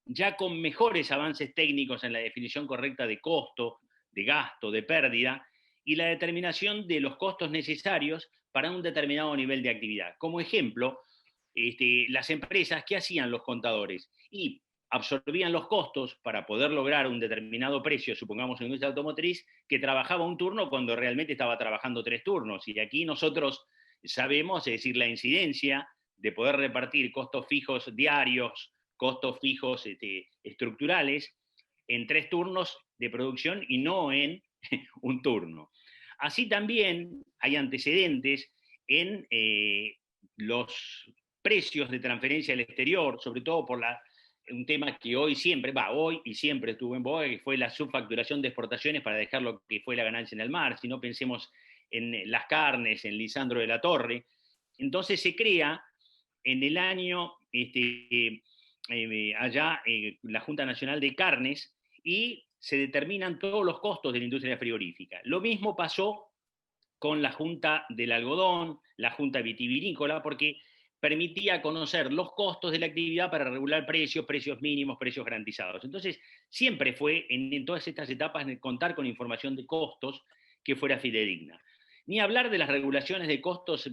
ya con mejores avances técnicos en la definición correcta de costo, de gasto, de pérdida, y la determinación de los costos necesarios para un determinado nivel de actividad. Como ejemplo, las empresas, ¿qué hacían los contadores? Y absorbían los costos para poder lograr un determinado precio, supongamos en industria automotriz, que trabajaba un turno cuando realmente estaba trabajando 3 turnos. Y aquí nosotros sabemos, es decir, la incidencia de poder repartir costos fijos diarios, costos fijos estructurales, en 3 turnos de producción y no en un turno. Así también hay antecedentes en los precios de transferencia al exterior, sobre todo por un tema que hoy y siempre estuvo en boga, que fue la subfacturación de exportaciones para dejar lo que fue la ganancia en el mar. Si no, pensemos en las carnes, en Lisandro de la Torre. Entonces se crea en el año la Junta Nacional de Carnes, y se determinan todos los costos de la industria frigorífica. Lo mismo pasó con la Junta del Algodón, la Junta Vitivinícola, porque permitía conocer los costos de la actividad para regular precios, precios mínimos, precios garantizados. Entonces, siempre fue en todas estas etapas contar con información de costos que fuera fidedigna. Ni hablar de las regulaciones de costos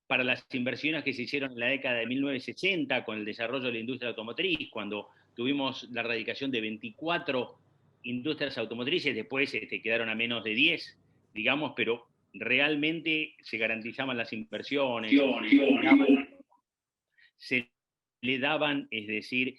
para las inversiones que se hicieron en la década de 1960 con el desarrollo de la industria automotriz, cuando tuvimos la erradicación de 24 industrias automotrices, después quedaron a menos de 10, digamos, pero realmente se garantizaban las inversiones, se le daban, es decir,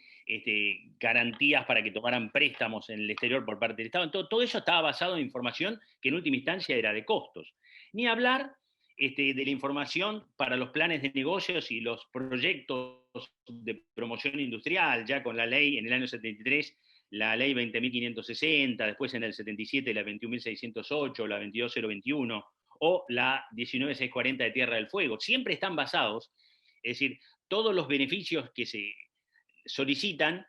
garantías para que tomaran préstamos en el exterior por parte del Estado. Entonces, todo eso estaba basado en información que en última instancia era de costos. Ni hablar de la información para los planes de negocios y los proyectos de promoción industrial, ya con la ley en el año 73, la ley 20.560, después en el 77 la 21.608, la 22.021, o la 19.640 de Tierra del Fuego. Siempre están basados, es decir, todos los beneficios que se solicitan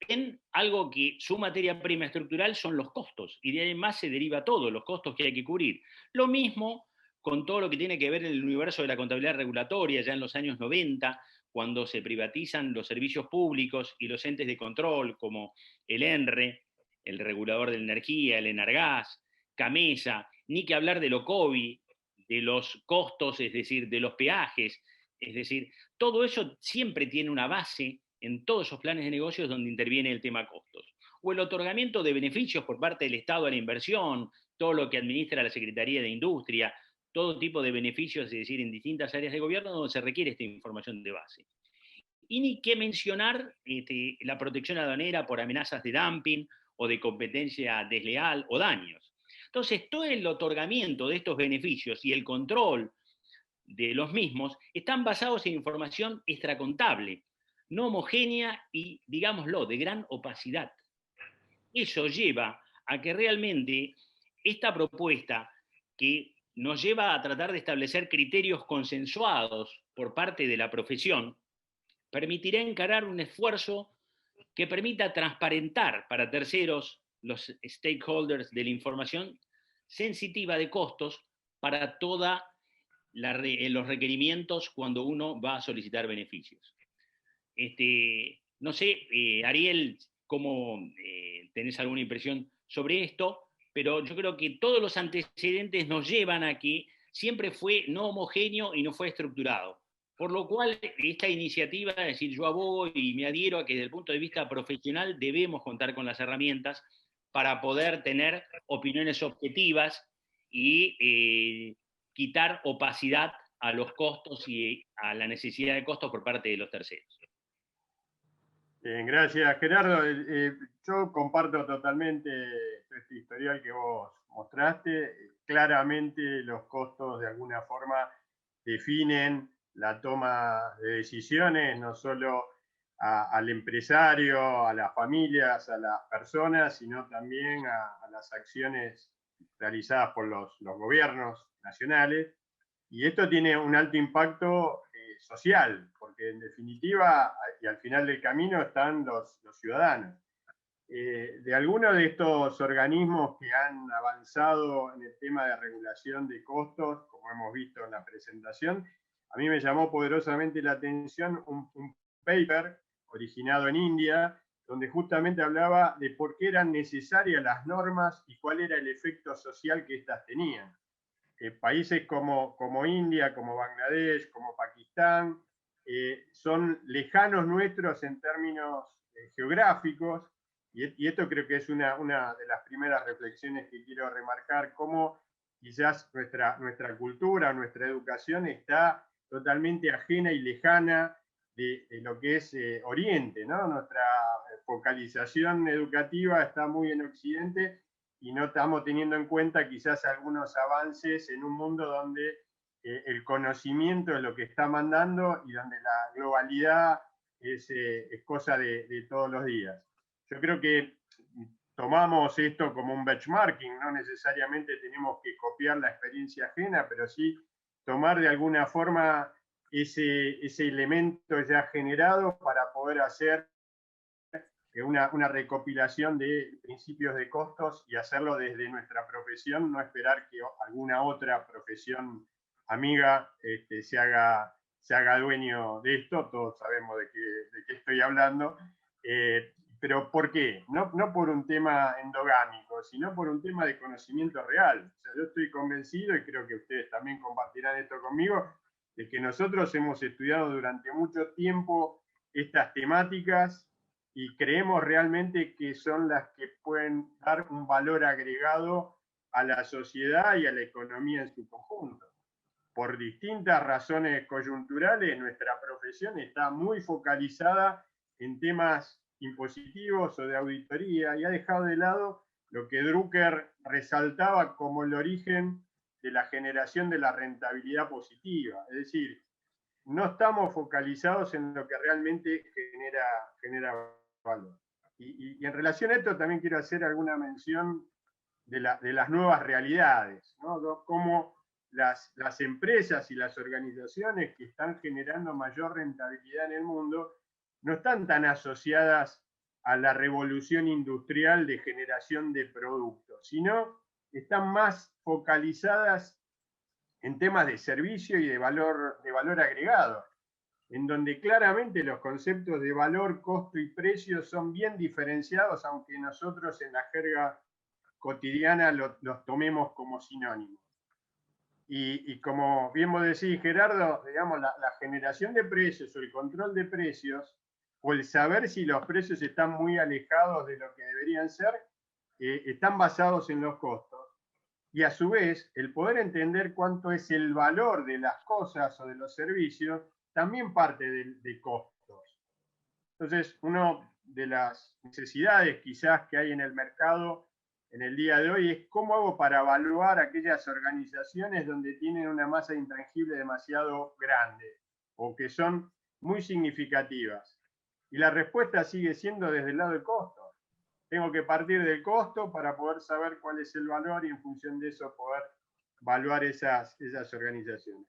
en algo que su materia prima estructural son los costos, y de ahí más se deriva todo, los costos que hay que cubrir. Lo mismo con todo lo que tiene que ver en el universo de la contabilidad regulatoria, ya en los años 90, cuando se privatizan los servicios públicos y los entes de control, como el ENRE, el regulador de la energía, el ENARGAS, CAMESA, ni que hablar del OCOBI, de los costos, es decir, de los peajes, es decir, todo eso siempre tiene una base en todos esos planes de negocios donde interviene el tema costos. O el otorgamiento de beneficios por parte del Estado a la inversión, todo lo que administra la Secretaría de Industria, todo tipo de beneficios, es decir, en distintas áreas de gobierno donde se requiere esta información de base. Y ni qué mencionar la protección aduanera por amenazas de dumping o de competencia desleal o daños. Entonces, todo el otorgamiento de estos beneficios y el control de los mismos están basados en información extracontable, no homogénea y, digámoslo, de gran opacidad. Eso lleva a que realmente esta propuesta, que nos lleva a tratar de establecer criterios consensuados por parte de la profesión, permitirá encarar un esfuerzo que permita transparentar para terceros, los stakeholders de la información sensitiva de costos para todos los requerimientos cuando uno va a solicitar beneficios. No sé, Ariel, cómo tenés alguna impresión sobre esto, pero yo creo que todos los antecedentes nos llevan a que siempre fue no homogéneo y no fue estructurado. Por lo cual, esta iniciativa, es decir, yo abogo y me adhiero a que desde el punto de vista profesional debemos contar con las herramientas para poder tener opiniones objetivas y quitar opacidad a los costos y a la necesidad de costos por parte de los terceros. Bien, gracias, Gerardo. Yo comparto totalmente este historial que vos mostraste. Claramente los costos de alguna forma definen la toma de decisiones, no solo al empresario, a las familias, a las personas, sino también a las acciones realizadas por los gobiernos nacionales. Y esto tiene un alto impacto social, porque en definitiva, y al final del camino, están los ciudadanos. De algunos de estos organismos que han avanzado en el tema de regulación de costos, como hemos visto en la presentación, a mí me llamó poderosamente la atención un paper originado en India, donde justamente hablaba de por qué eran necesarias las normas y cuál era el efecto social que éstas tenían. países como India, como Bangladesh, como Pakistán, son lejanos nuestros en términos geográficos, y esto creo que es una de las primeras reflexiones que quiero remarcar, cómo quizás nuestra cultura, nuestra educación está totalmente ajena y lejana de lo que es Oriente, ¿no? Nuestra focalización educativa está muy en Occidente y no estamos teniendo en cuenta quizás algunos avances en un mundo donde el conocimiento es lo que está mandando y donde la globalidad es cosa de todos los días. Yo creo que tomamos esto como un benchmarking, no necesariamente tenemos que copiar la experiencia ajena, pero sí tomar de alguna forma ese elemento ya generado para poder hacer una recopilación de principios de costos y hacerlo desde nuestra profesión, no esperar que alguna otra profesión amiga se haga dueño de esto. Todos sabemos de qué estoy hablando. Pero ¿por qué? No por un tema endogámico, sino por un tema de conocimiento real. O sea, yo estoy convencido, y creo que ustedes también compartirán esto conmigo, de que nosotros hemos estudiado durante mucho tiempo estas temáticas y creemos realmente que son las que pueden dar un valor agregado a la sociedad y a la economía en su conjunto. Por distintas razones coyunturales, nuestra profesión está muy focalizada en temas impositivos o de auditoría y ha dejado de lado lo que Drucker resaltaba como el origen de la generación de la rentabilidad positiva. Es decir, no estamos focalizados en lo que realmente genera valor. Y en relación a esto también quiero hacer alguna mención de las nuevas realidades, ¿no? Cómo las empresas y las organizaciones que están generando mayor rentabilidad en el mundo no están tan asociadas a la revolución industrial de generación de productos, sino están más focalizadas en temas de servicio y de valor agregado, en donde claramente los conceptos de valor, costo y precio son bien diferenciados, aunque nosotros en la jerga cotidiana los tomemos como sinónimos. Y como bien vos decís, Gerardo, digamos, la generación de precios o el control de precios, o el saber si los precios están muy alejados de lo que deberían ser, están basados en los costos. Y a su vez, el poder entender cuánto es el valor de las cosas o de los servicios, también parte de costos. Entonces, una de las necesidades quizás que hay en el mercado en el día de hoy es cómo hago para evaluar aquellas organizaciones donde tienen una masa intangible demasiado grande o que son muy significativas. Y la respuesta sigue siendo desde el lado del costo. Tengo que partir del costo para poder saber cuál es el valor y en función de eso poder evaluar esas organizaciones.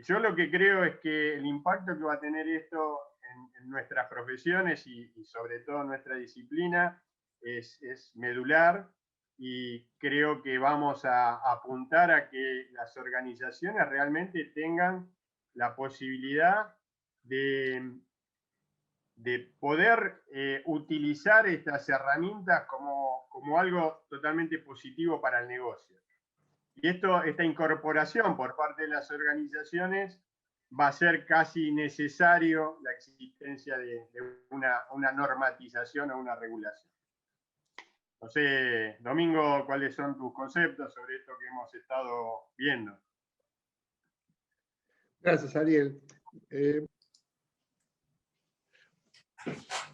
Yo lo que creo es que el impacto que va a tener esto en nuestras profesiones y sobre todo en nuestra disciplina es medular, y creo que vamos a apuntar a que las organizaciones realmente tengan la posibilidad de poder utilizar estas herramientas como algo totalmente positivo para el negocio. Y esta incorporación por parte de las organizaciones va a ser casi necesario la existencia de una normatización o una regulación. No sé, Domingo, ¿cuáles son tus conceptos sobre esto que hemos estado viendo? Gracias, Ariel.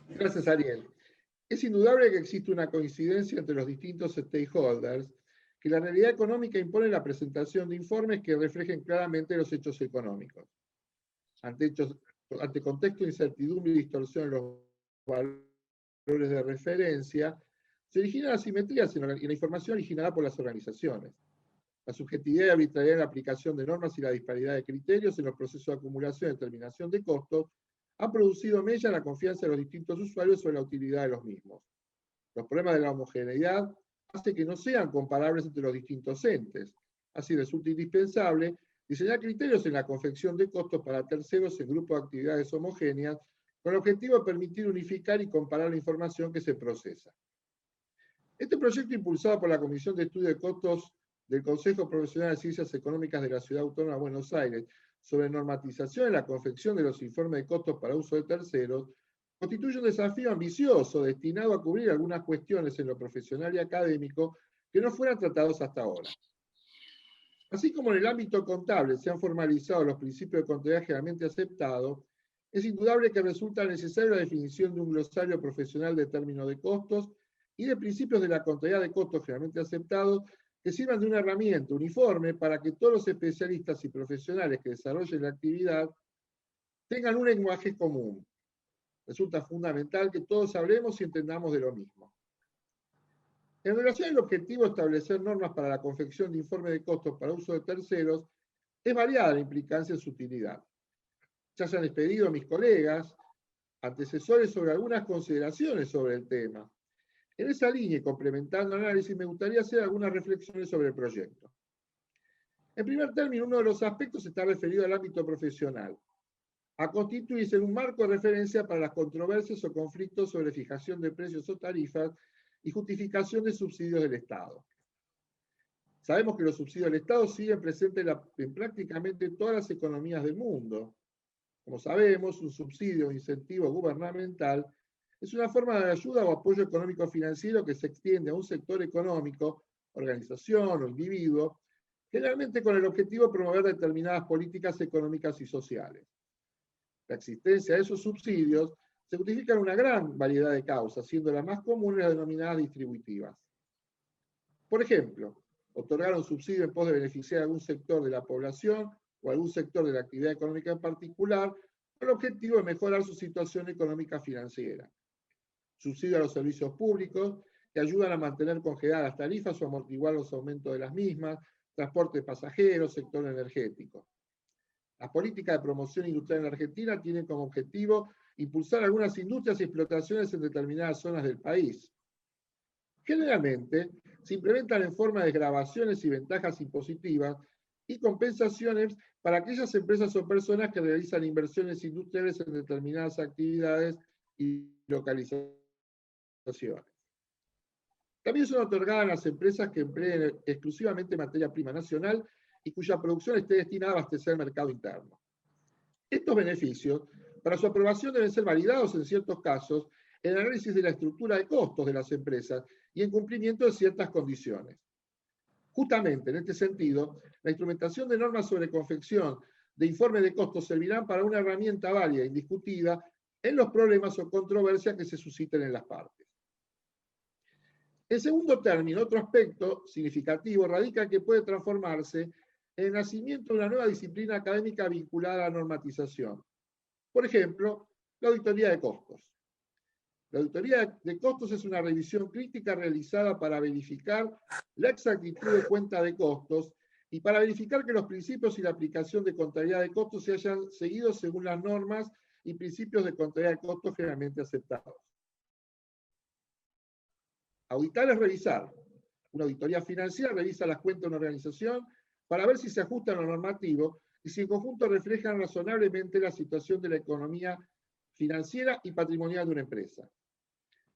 Gracias, Ariel. Es indudable que existe una coincidencia entre los distintos stakeholders, que la realidad económica impone la presentación de informes que reflejen claramente los hechos económicos. Ante contexto de incertidumbre y distorsión en los valores de referencia, se originan asimetrías en la información originada por las organizaciones. La subjetividad y arbitrariedad en la aplicación de normas y la disparidad de criterios en los procesos de acumulación y determinación de costos han producido mella en la confianza de los distintos usuarios sobre la utilidad de los mismos. Los problemas de la homogeneidad hacen que no sean comparables entre los distintos entes. Así resulta indispensable diseñar criterios en la confección de costos para terceros en grupos de actividades homogéneas, con el objetivo de permitir unificar y comparar la información que se procesa. Este proyecto, impulsado por la Comisión de Estudio de Costos del Consejo Profesional de Ciencias Económicas de la Ciudad Autónoma de Buenos Aires sobre normatización en la confección de los informes de costos para uso de terceros, constituye un desafío ambicioso destinado a cubrir algunas cuestiones en lo profesional y académico que no fueran tratados hasta ahora. Así como en el ámbito contable se han formalizado los principios de contabilidad generalmente aceptados, es indudable que resulta necesaria la definición de un glosario profesional de términos de costos y de principios de la contabilidad de costos generalmente aceptados que sirvan de una herramienta uniforme para que todos los especialistas y profesionales que desarrollen la actividad tengan un lenguaje común. Resulta fundamental que todos hablemos y entendamos de lo mismo. En relación al objetivo de establecer normas para la confección de informes de costos para uso de terceros, es variada la implicancia en su utilidad. Ya se han despedido a mis colegas, antecesores, sobre algunas consideraciones sobre el tema. En esa línea y complementando el análisis, me gustaría hacer algunas reflexiones sobre el proyecto. En primer término, uno de los aspectos está referido al ámbito profesional, a constituirse en un marco de referencia para las controversias o conflictos sobre fijación de precios o tarifas y justificación de subsidios del Estado. Sabemos que los subsidios del Estado siguen presentes en prácticamente todas las economías del mundo. Como sabemos, un subsidio o incentivo gubernamental es una forma de ayuda o apoyo económico financiero que se extiende a un sector económico, organización o individuo, generalmente con el objetivo de promover determinadas políticas económicas y sociales. La existencia de esos subsidios se justifica en una gran variedad de causas, siendo las más comunes las denominadas distributivas. Por ejemplo, otorgar un subsidio en pos de beneficiar a algún sector de la población o a algún sector de la actividad económica en particular, con el objetivo de mejorar su situación económica financiera. Subsidio a los servicios públicos, que ayudan a mantener congeladas las tarifas o amortiguar los aumentos de las mismas, transporte de pasajeros, sector energético. Las políticas de promoción industrial en la Argentina tienen como objetivo impulsar algunas industrias y explotaciones en determinadas zonas del país. Generalmente, se implementan en forma de desgravaciones y ventajas impositivas y compensaciones para aquellas empresas o personas que realizan inversiones industriales en determinadas actividades y localizaciones. También son otorgadas a las empresas que empleen exclusivamente materia prima nacional y cuya producción esté destinada a abastecer el mercado interno. Estos beneficios, para su aprobación, deben ser validados en ciertos casos en el análisis de la estructura de costos de las empresas y en cumplimiento de ciertas condiciones. Justamente en este sentido, la instrumentación de normas sobre confección de informes de costos servirán para una herramienta válida e indiscutida en los problemas o controversias que se susciten en las partes. En segundo término, otro aspecto significativo radica en que puede transformarse en el nacimiento de una nueva disciplina académica vinculada a la normatización. Por ejemplo, la auditoría de costos. La auditoría de costos es una revisión crítica realizada para verificar la exactitud de cuenta de costos y para verificar que los principios y la aplicación de contabilidad de costos se hayan seguido según las normas y principios de contabilidad de costos generalmente aceptados. Auditar es revisar. Una auditoría financiera revisa las cuentas de una organización para ver si se ajustan a lo normativo y si en conjunto reflejan razonablemente la situación de la economía financiera y patrimonial de una empresa.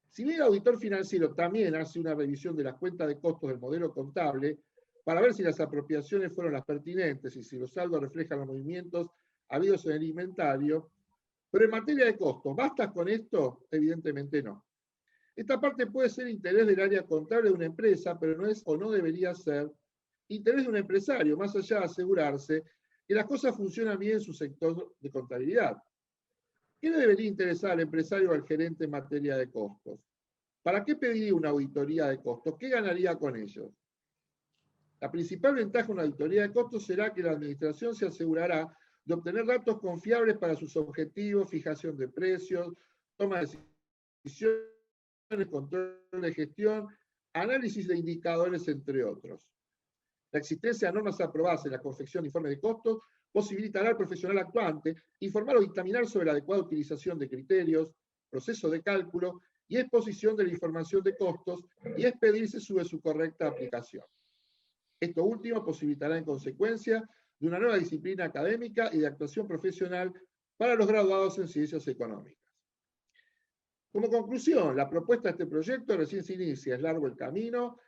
Si bien el auditor financiero también hace una revisión de las cuentas de costos del modelo contable para ver si las apropiaciones fueron las pertinentes y si los saldos reflejan los movimientos habidos en el inventario, pero en materia de costos, ¿basta con esto? Evidentemente no. Esta parte puede ser interés del área contable de una empresa, pero no es o no debería ser interés de un empresario, más allá de asegurarse que las cosas funcionan bien en su sector de contabilidad. ¿Qué le debería interesar al empresario o al gerente en materia de costos? ¿Para qué pediría una auditoría de costos? ¿Qué ganaría con ellos? La principal ventaja de una auditoría de costos será que la administración se asegurará de obtener datos confiables para sus objetivos, fijación de precios, toma de decisiones, control de gestión, análisis de indicadores, entre otros. La existencia de normas aprobadas en la confección de informes de costos posibilitará al profesional actuante informar o dictaminar sobre la adecuada utilización de criterios, proceso de cálculo y exposición de la información de costos y expedirse sobre su correcta aplicación. Esto último posibilitará en consecuencia de una nueva disciplina académica y de actuación profesional para los graduados en ciencias económicas. Como conclusión, la propuesta de este proyecto recién se inicia, es largo el camino,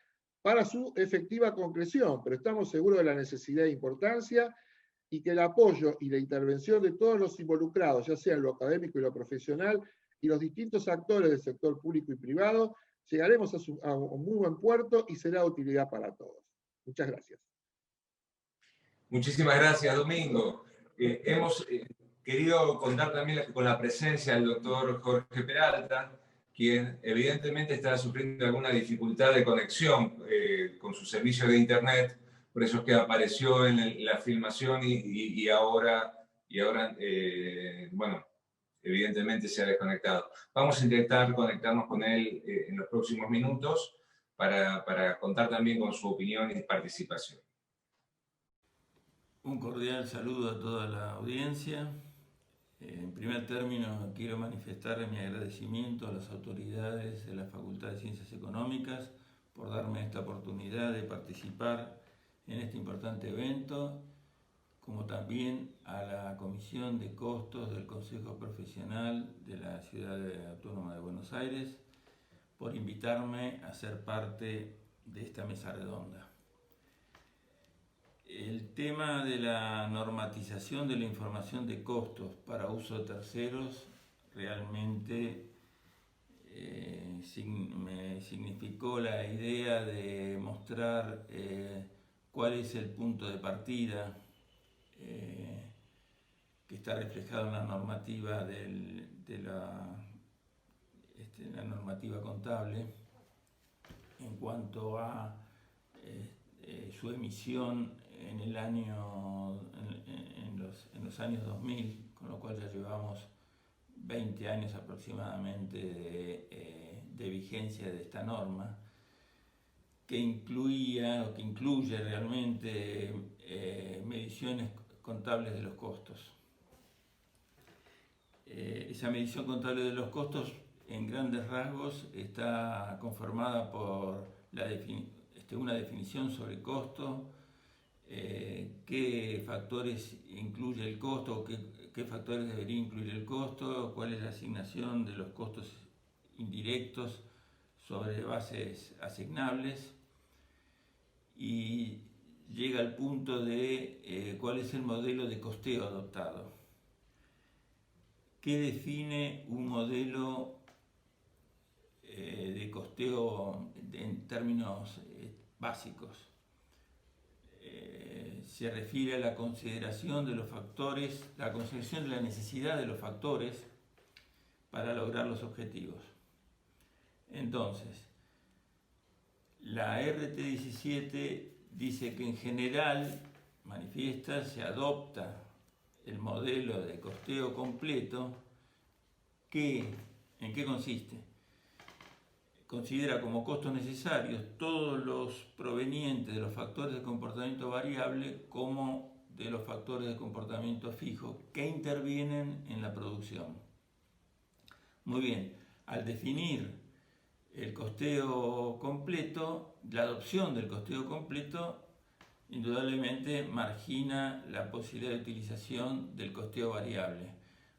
para su efectiva concreción, pero estamos seguros de la necesidad e importancia y que el apoyo y la intervención de todos los involucrados, ya sea en lo académico y lo profesional, y los distintos actores del sector público y privado, llegaremos a un muy buen puerto y será de utilidad para todos. Muchas gracias. Muchísimas gracias, Domingo. Hemos querido contar también con la presencia del doctor Jorge Peralta, quien evidentemente está sufriendo alguna dificultad de conexión con su servicio de Internet, por eso es que apareció en la filmación y ahora bueno, evidentemente se ha desconectado. Vamos a intentar conectarnos con él en los próximos minutos para contar también con su opinión y participación. Un cordial saludo a toda la audiencia. En primer término, quiero manifestar mi agradecimiento a las autoridades de la Facultad de Ciencias Económicas por darme esta oportunidad de participar en este importante evento, como también a la Comisión de Costos del Consejo Profesional de la Ciudad Autónoma de Buenos Aires por invitarme a ser parte de esta mesa redonda. El tema de la normatización de la información de costos para uso de terceros realmente me significó la idea de mostrar cuál es el punto de partida que está reflejado en la normativa la normativa contable en cuanto a su emisión en los años 2000, con lo cual ya llevamos 20 años aproximadamente de vigencia de esta norma, que incluye realmente mediciones contables de los costos. Esa medición contable de los costos, en grandes rasgos, está conformada por una definición sobre costo, qué factores incluye el costo, qué factores debería incluir el costo, cuál es la asignación de los costos indirectos sobre bases asignables, y llega al punto de cuál es el modelo de costeo adoptado. ¿Qué define un modelo de costeo en términos básicos? Se refiere a la consideración de los factores, la consideración de la necesidad de los factores para lograr los objetivos. Entonces, la RT17 dice que en general, manifiesta, se adopta el modelo de costeo completo, ¿en qué consiste? Considera como costos necesarios todos los provenientes de los factores de comportamiento variable como de los factores de comportamiento fijo que intervienen en la producción. Muy bien, al definir el costeo completo, la adopción del costeo completo indudablemente margina la posibilidad de utilización del costeo variable.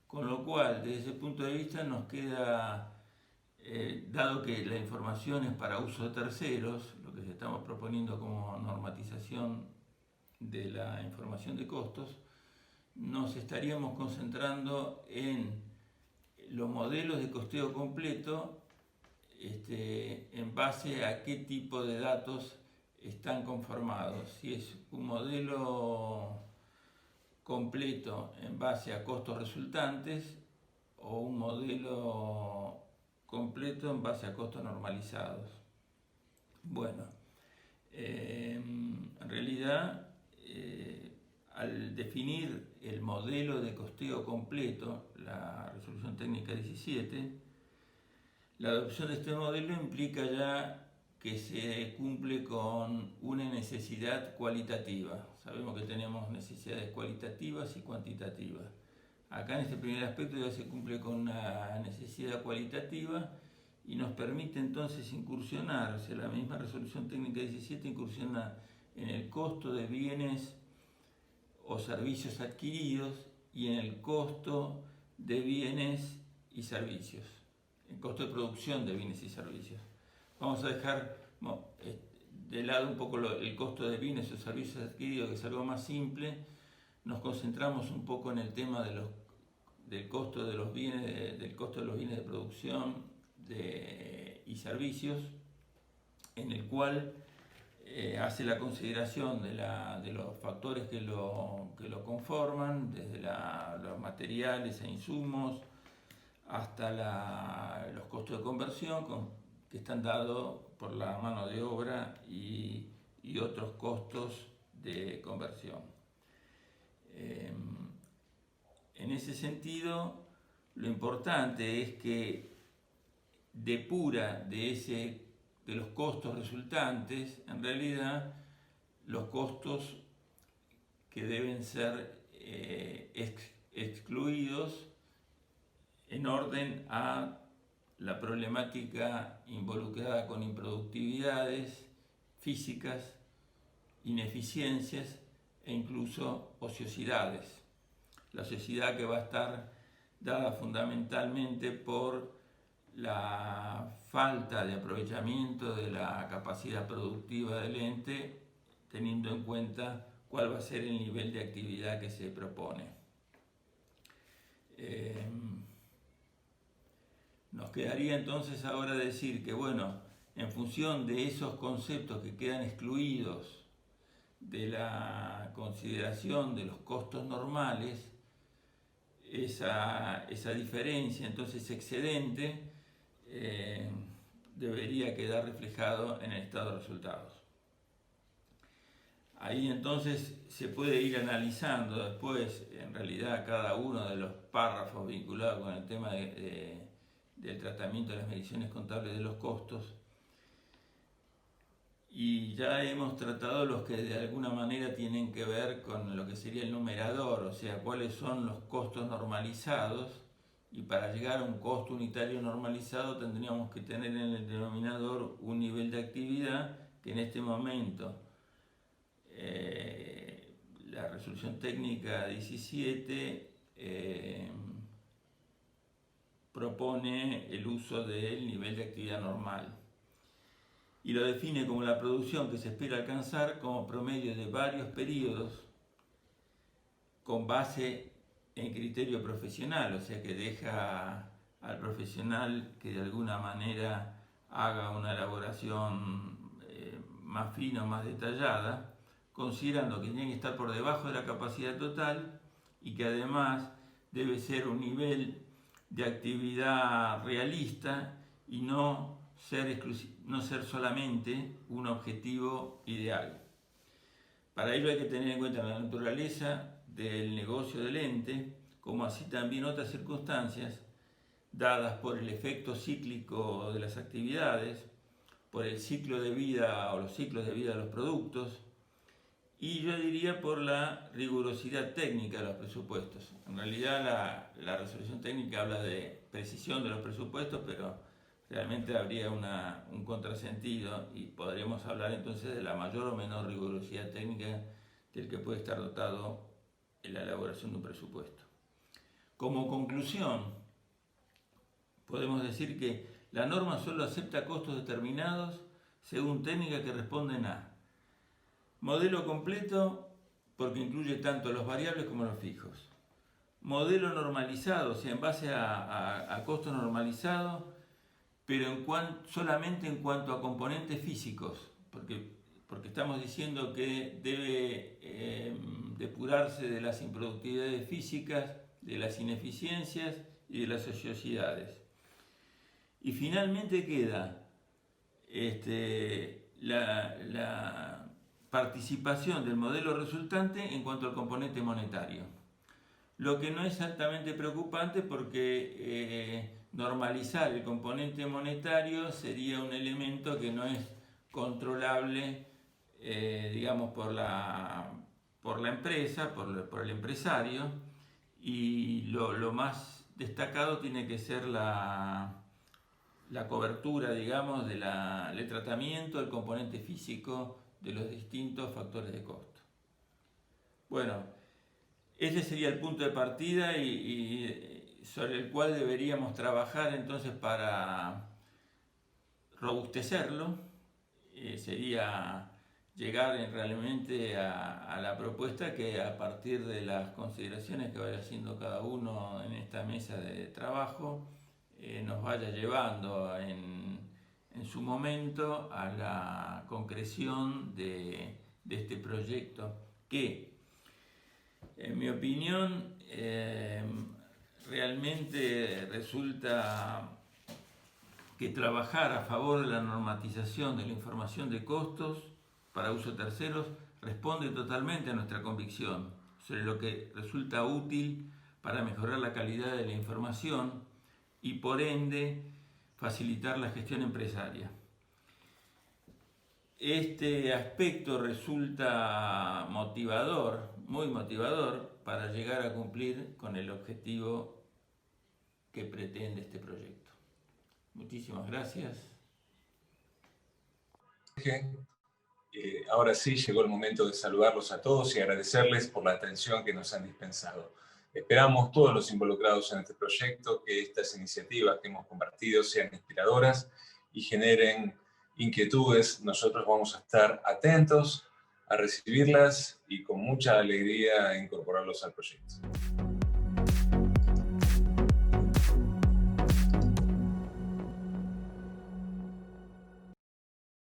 Con lo cual, desde ese punto de vista nos queda, dado que la información es para uso de terceros, lo que estamos proponiendo como normatización de la información de costos, nos estaríamos concentrando en los modelos de costeo completo en base a qué tipo de datos están conformados. Si es un modelo completo en base a costos resultantes o un modelo completo en base a costos normalizados. Bueno, en realidad, al definir el modelo de costeo completo, la resolución técnica 17, la adopción de este modelo implica ya que se cumple con una necesidad cualitativa. Sabemos que tenemos necesidades cualitativas y cuantitativas. Acá en este primer aspecto ya se cumple con una necesidad cualitativa y nos permite entonces incursionar, o sea, la misma resolución técnica 17 incursiona en el costo de bienes o servicios adquiridos y en el costo de bienes y servicios, el costo de producción de bienes y servicios. Vamos a dejar de lado un poco el costo de bienes o servicios adquiridos, que es algo más simple, nos concentramos un poco en el tema del costo de los bienes, del costo de los bienes de producción y servicios, en el cual hace la consideración de los factores que lo conforman, desde los materiales e insumos hasta los costos de conversión que están dados por la mano de obra y otros costos de conversión. En ese sentido, lo importante es que depura de los costos resultantes, en realidad, los costos que deben ser excluidos en orden a la problemática involucrada con improductividades físicas, ineficiencias e incluso ociosidades. La ociosidad que va a estar dada fundamentalmente por la falta de aprovechamiento de la capacidad productiva del ente, teniendo en cuenta cuál va a ser el nivel de actividad que se propone. Nos quedaría entonces ahora decir que, bueno, en función de esos conceptos que quedan excluidos de la consideración de los costos normales, esa diferencia, entonces excedente, debería quedar reflejado en el estado de resultados. Ahí entonces se puede ir analizando después, en realidad, cada uno de los párrafos vinculados con el tema del tratamiento de las mediciones contables de los costos, y ya hemos tratado los que de alguna manera tienen que ver con lo que sería el numerador, o sea, cuáles son los costos normalizados, y para llegar a un costo unitario normalizado tendríamos que tener en el denominador un nivel de actividad que en este momento la resolución técnica 17 propone el uso del nivel de actividad normal y lo define como la producción que se espera alcanzar como promedio de varios periodos con base en criterio profesional, o sea que deja al profesional que de alguna manera haga una elaboración más fina, más detallada, considerando que tiene que estar por debajo de la capacidad total y que además debe ser un nivel de actividad realista y no ser solamente un objetivo ideal. Para ello hay que tener en cuenta la naturaleza del negocio del ente, como así también otras circunstancias dadas por el efecto cíclico de las actividades, por el ciclo de vida o los ciclos de vida de los productos, y yo diría por la rigurosidad técnica de los presupuestos. En realidad la resolución técnica habla de precisión de los presupuestos, pero realmente habría un contrasentido y podríamos hablar entonces de la mayor o menor rigurosidad técnica del que puede estar dotado en la elaboración de un presupuesto. Como conclusión, podemos decir que la norma solo acepta costos determinados según técnicas que responden a modelo completo, porque incluye tanto los variables como los fijos. Modelo normalizado, o sea, en base a costos normalizados, pero solamente en cuanto a componentes físicos, porque estamos diciendo que debe depurarse de las improductividades físicas, de las ineficiencias y de las ociosidades. Y finalmente queda la participación del modelo resultante en cuanto al componente monetario. Lo que no es altamente preocupante porque normalizar el componente monetario sería un elemento que no es controlable, digamos, por la empresa, por el empresario, y lo más destacado tiene que ser la cobertura, digamos, del tratamiento del componente físico de los distintos factores de costo. Bueno, ese sería el punto de partida y sobre el cual deberíamos trabajar entonces para robustecerlo sería llegar realmente a la propuesta que, a partir de las consideraciones que vaya haciendo cada uno en esta mesa de trabajo, nos vaya llevando en su momento a la concreción de este proyecto, que, en mi opinión, realmente resulta que trabajar a favor de la normatización de la información de costos para uso de terceros responde totalmente a nuestra convicción sobre lo que resulta útil para mejorar la calidad de la información y, por ende, facilitar la gestión empresaria. Este aspecto resulta motivador, muy motivador, para llegar a cumplir con el objetivo que pretende este proyecto. Muchísimas gracias. Ahora sí llegó el momento de saludarlos a todos y agradecerles por la atención que nos han dispensado. Esperamos todos los involucrados en este proyecto que estas iniciativas que hemos compartido sean inspiradoras y generen inquietudes. Nosotros vamos a estar atentos a recibirlas y con mucha alegría incorporarlos al proyecto.